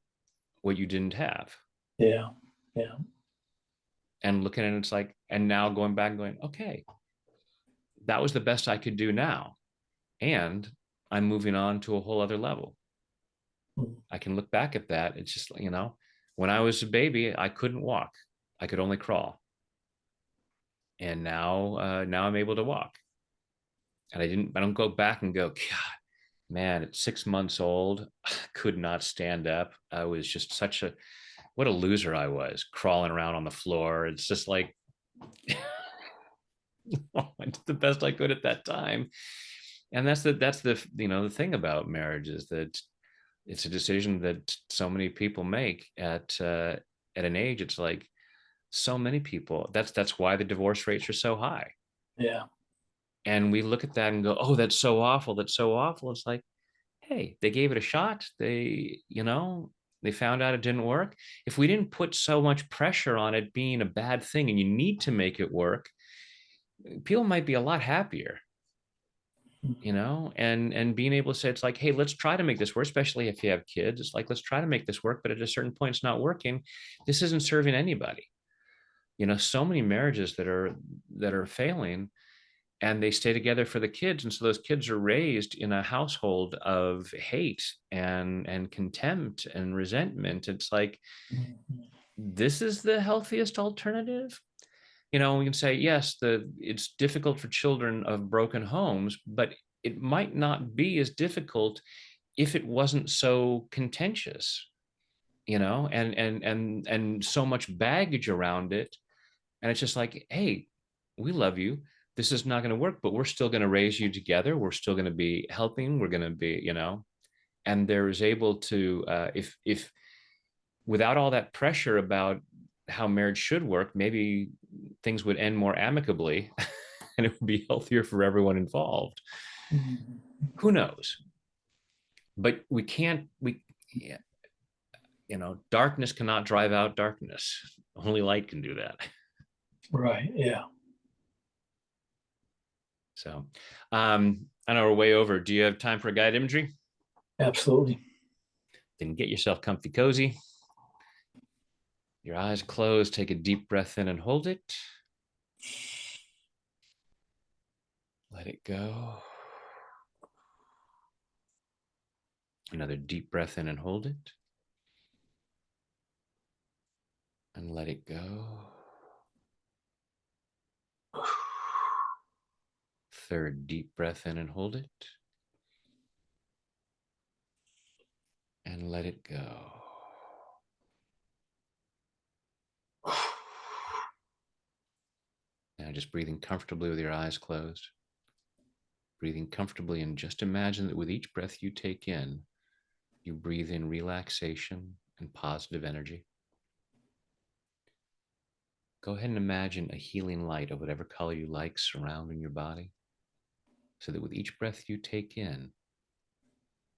what you didn't have? Yeah, yeah. And looking at it, it's like, and now going back and going, okay, that was the best I could do now. And I'm moving on to a whole other level. Mhm. I can look back at that. It's just, when I was a baby, I couldn't walk. I could only crawl. And now I'm able to walk. And I don't go back and go, God, Man, at 6 months old, I could not stand up. I was just such a, what a loser I was, crawling around on the floor. It's just like, I did the best I could at that time. And that's the the thing about marriage is that it's a decision that so many people make at an age. It's like so many people. That's why the divorce rates are so high. Yeah. And we look at that and go, "Oh, that's so awful. That's so awful." It's like, hey, they gave it a shot. They found out it didn't work. If we didn't put so much pressure on it being a bad thing and you need to make it work, people might be a lot happier, and being able to say, it's like, hey, let's try to make this work, especially if you have kids. It's like, let's try to make this work, but at a certain point it's not working. This isn't serving anybody. So many marriages that are failing, and they stay together for the kids, and so those kids are raised in a household of hate and contempt and resentment. It's like, Mhm. this is the healthiest alternative. We can say, yes, it's difficult for children of broken homes, but it might not be as difficult if it wasn't so contentious, and so much baggage around it. And it's just like, hey, we love you. This is not going to work, but we're still going to raise you together. We're still going to be helping. We're going to be, and there is able to, if without all that pressure about how marriage should work, maybe things would end more amicably and it would be healthier for everyone involved. Mhm. Who knows? But darkness cannot drive out darkness. Only light can do that. Right. Yeah. So, I know we're way over. Do you have time for a guide imagery? Absolutely. Then get yourself comfy cozy. Your eyes closed. Take a deep breath in and hold it. Let it go. Another deep breath in and hold it. And let it go. Third deep breath in and hold it. And let it go. Now just breathing comfortably with your eyes closed. Breathing comfortably, and just imagine that with each breath you take in, you breathe in relaxation and positive energy. Go ahead and imagine a healing light of whatever color you like surrounding your body, so that with each breath you take in,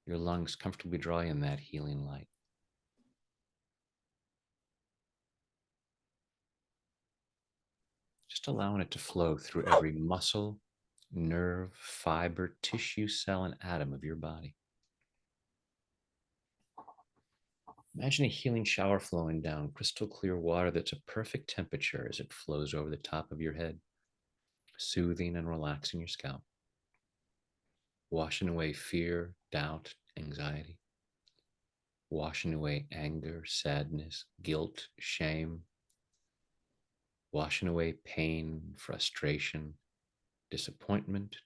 your lungs comfortably draw in that healing light. Just allowing it to flow through every muscle, nerve, fiber, tissue, cell, and atom of your body. Imagine a healing shower flowing down crystal clear water that's a perfect temperature as it flows over the top of your head, soothing and relaxing your scalp, washing away fear, doubt, anxiety, washing away anger, sadness, guilt, shame, washing away pain, frustration, disappointment,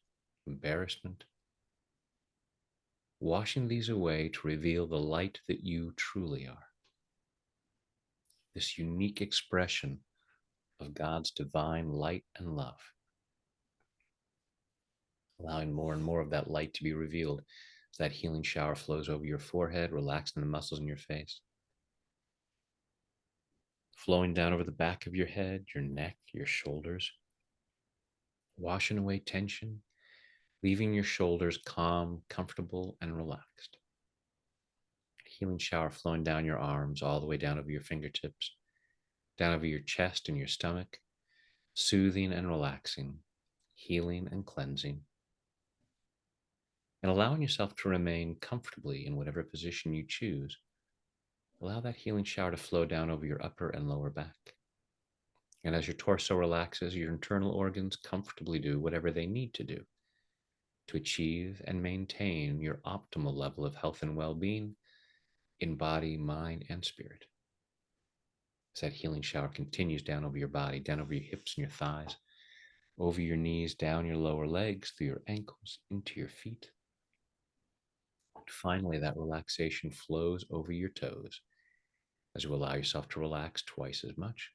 embarrassment, washing these away to reveal the light that you truly are, this unique expression of God's divine light and love, allowing more and more of that light to be revealed as that healing shower flows over your forehead, relaxing the muscles in your face, flowing down over the back of your head, your neck, your shoulders, washing away tension, leaving your shoulders calm, comfortable, and relaxed. Healing shower flowing down your arms, all the way down over your fingertips, down over your chest and your stomach, soothing and relaxing, healing and cleansing, and allowing yourself to remain comfortably in whatever position you choose. Allow that healing shower to flow down over your upper and lower back. And as your torso relaxes, your internal organs comfortably do whatever they need to do to achieve and maintain your optimal level of health and well-being in body, mind, and spirit. As that healing shower continues down over your body, down over your hips and your thighs, over your knees, down your lower legs, through your ankles, into your feet, Finally, that relaxation flows over your toes as you allow yourself to relax twice as much,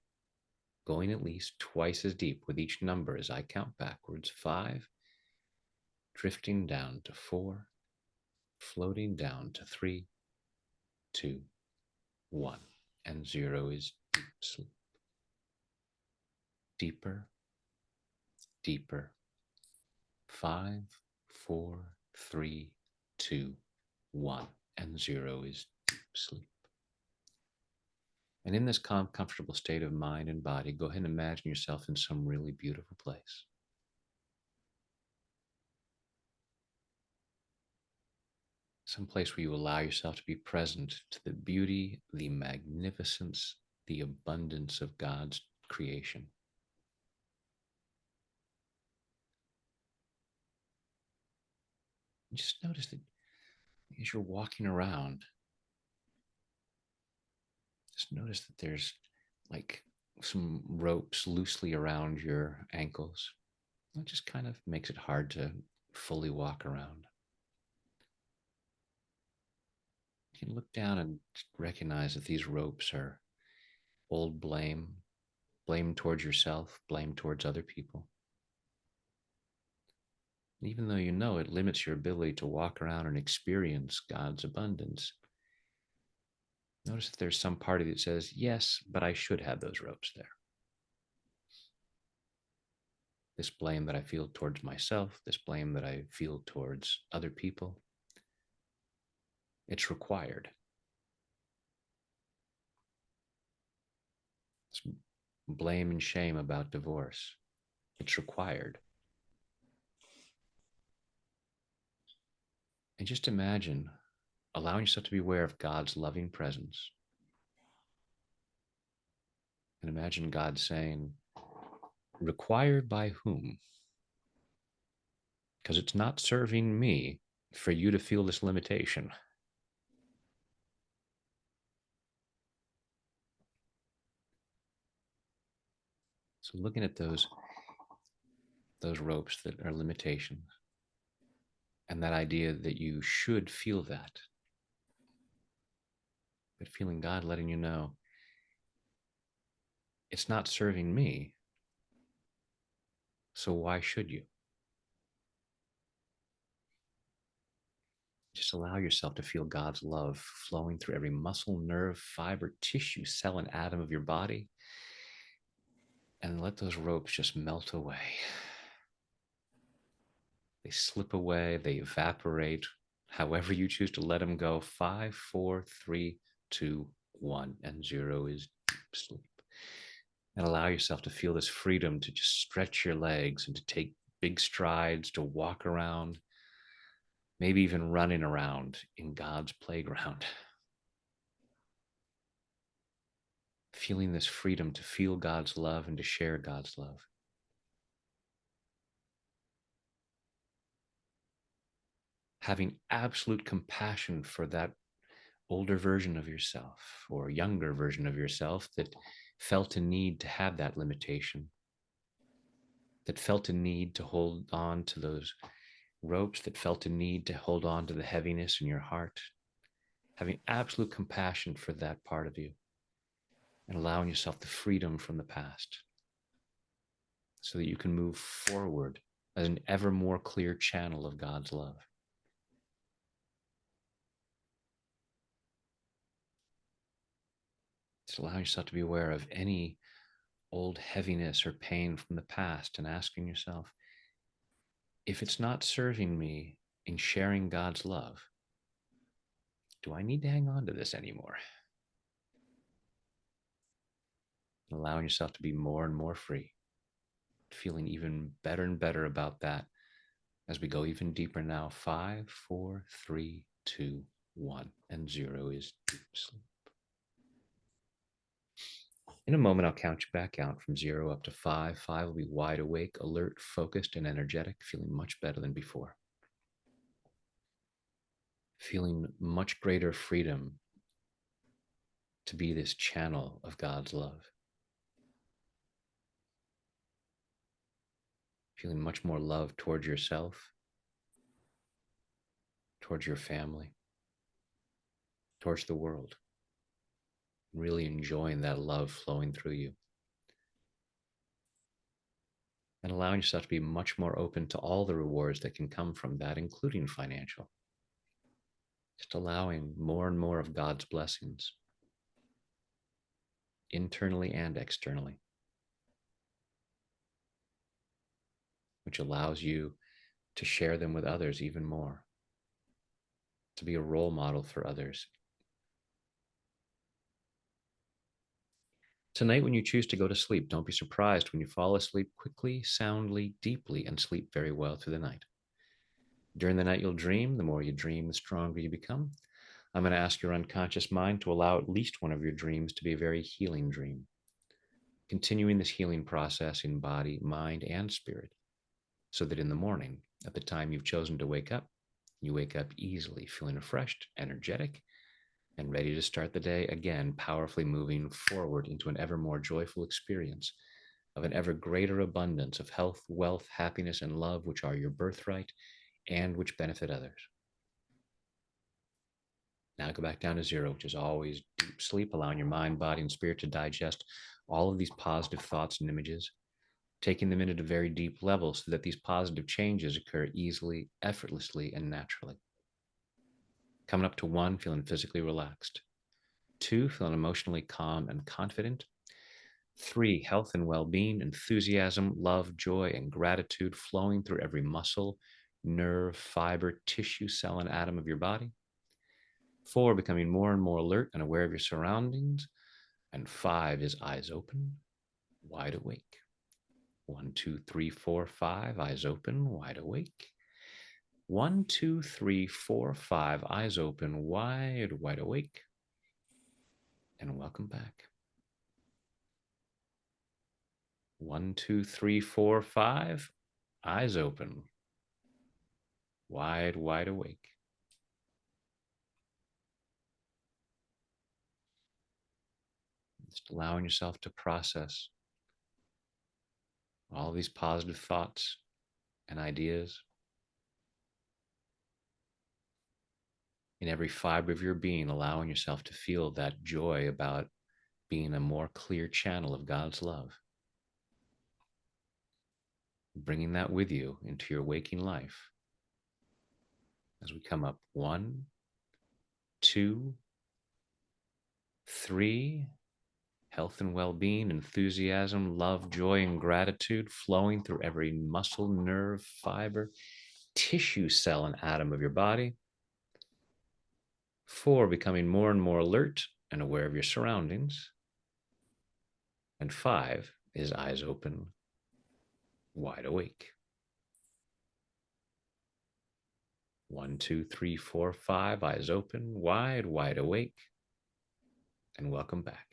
going at least twice as deep with each number as I count backwards. 5, drifting down to 4, floating down to 3, 2, 1, and 0 is deep sleep. Deeper, deeper. 5, 4, 3, 2, 1, and 0 is deep sleep. And in this calm, comfortable state of mind and body, go ahead and imagine yourself in some really beautiful place. Some place where you allow yourself to be present to the beauty, the magnificence, the abundance of God's creation. And just notice that as you're walking around, just notice that there's like some ropes loosely around your ankles. It just kind of makes it hard to fully walk around. You can look down and recognize that these ropes are old blame towards yourself, blame towards other people. Even though you know it limits your ability to walk around and experience God's abundance, notice that there's some part of you that says, yes, but I should have those ropes there. This blame that I feel towards myself, this blame that I feel towards other people, it's required. It's blame and shame about divorce. It's required. And just imagine allowing yourself to be aware of God's loving presence. And imagine God saying, required by whom? Because it's not serving me for you to feel this limitation. So looking at those ropes that are limitations, and that idea that you should feel that, but feeling God letting you know, it's not serving me, so why should you? Just allow yourself to feel God's love flowing through every muscle, nerve, fiber, tissue, cell, and atom of your body. And let those ropes just melt away. They slip away, they evaporate, however you choose to let them go. 5, 4, 3, 2, 1, and 0 is deep sleep. And allow yourself to feel this freedom to just stretch your legs and to take big strides, to walk around, maybe even running around in God's playground. Feeling this freedom to feel God's love and to share God's love. Having absolute compassion for that older version of yourself or younger version of yourself that felt a need to have that limitation, that felt a need to hold on to those ropes, that felt a need to hold on to the heaviness in your heart. Having absolute compassion for that part of you and allowing yourself the freedom from the past so that you can move forward as an ever more clear channel of God's love. Just allow yourself to be aware of any old heaviness or pain from the past and asking yourself, if it's not serving me in sharing God's love, do I need to hang on to this anymore? Allowing yourself to be more and more free, feeling even better and better about that as we go even deeper now. 5, 4, 3, 2, 1, and 0 is deep sleep. In a moment, I'll count you back out from 0 up to 5. 5 will be wide awake, alert, focused, and energetic, feeling much better than before. Feeling much greater freedom to be this channel of God's love. Feeling much more love towards yourself, towards towards your family, towards the world, really enjoying that love flowing through you, and allowing yourself to be much more open to all the rewards that can come from that, including financial. Just allowing more and more of God's blessings, internally and externally, which allows you to share them with others even more, to be a role model for others. Tonight, when you choose to go to sleep, don't be surprised when you fall asleep quickly, soundly, deeply, and sleep very well through the night. During the night, you'll dream. The more you dream, the stronger you become. I'm going to ask your unconscious mind to allow at least one of your dreams to be a very healing dream, continuing this healing process in body, mind, and spirit, so that in the morning, at the time you've chosen to wake up, you wake up easily, feeling refreshed, energetic, and ready to start the day again, powerfully moving forward into an ever more joyful experience of an ever greater abundance of health, wealth, happiness, and love, which are your birthright and which benefit others. Now go back down to zero, which is always deep sleep, allowing your mind, body, and spirit to digest all of these positive thoughts and images, taking them in at a very deep level so that these positive changes occur easily, effortlessly, and naturally. Coming up to 1, feeling physically relaxed. 2, feeling emotionally calm and confident. 3, health and well-being, enthusiasm, love, joy, and gratitude flowing through every muscle, nerve, fiber, tissue, cell, and atom of your body. 4, becoming more and more alert and aware of your surroundings. And 5 is eyes open, wide awake. 1, 2, 3, 4, 5, eyes open, wide awake. 1, 2, 3, 4, 5, eyes open, wide awake. And welcome back. 1, 2, 3, 4, 5, eyes open, wide awake. Just allowing yourself to process all these positive thoughts and ideas in every fiber of your being, allowing yourself to feel that joy about being a more clear channel of God's love. Bringing that with you into your waking life as we come up 1, 2, 3, health and well-being, enthusiasm, love, joy, and gratitude flowing through every muscle, nerve, fiber, tissue, cell, and atom of your body. 4, becoming more and more alert and aware of your surroundings. And 5 is eyes open, wide awake. 1, 2, 3, 4, 5, eyes open, wide awake. And welcome back.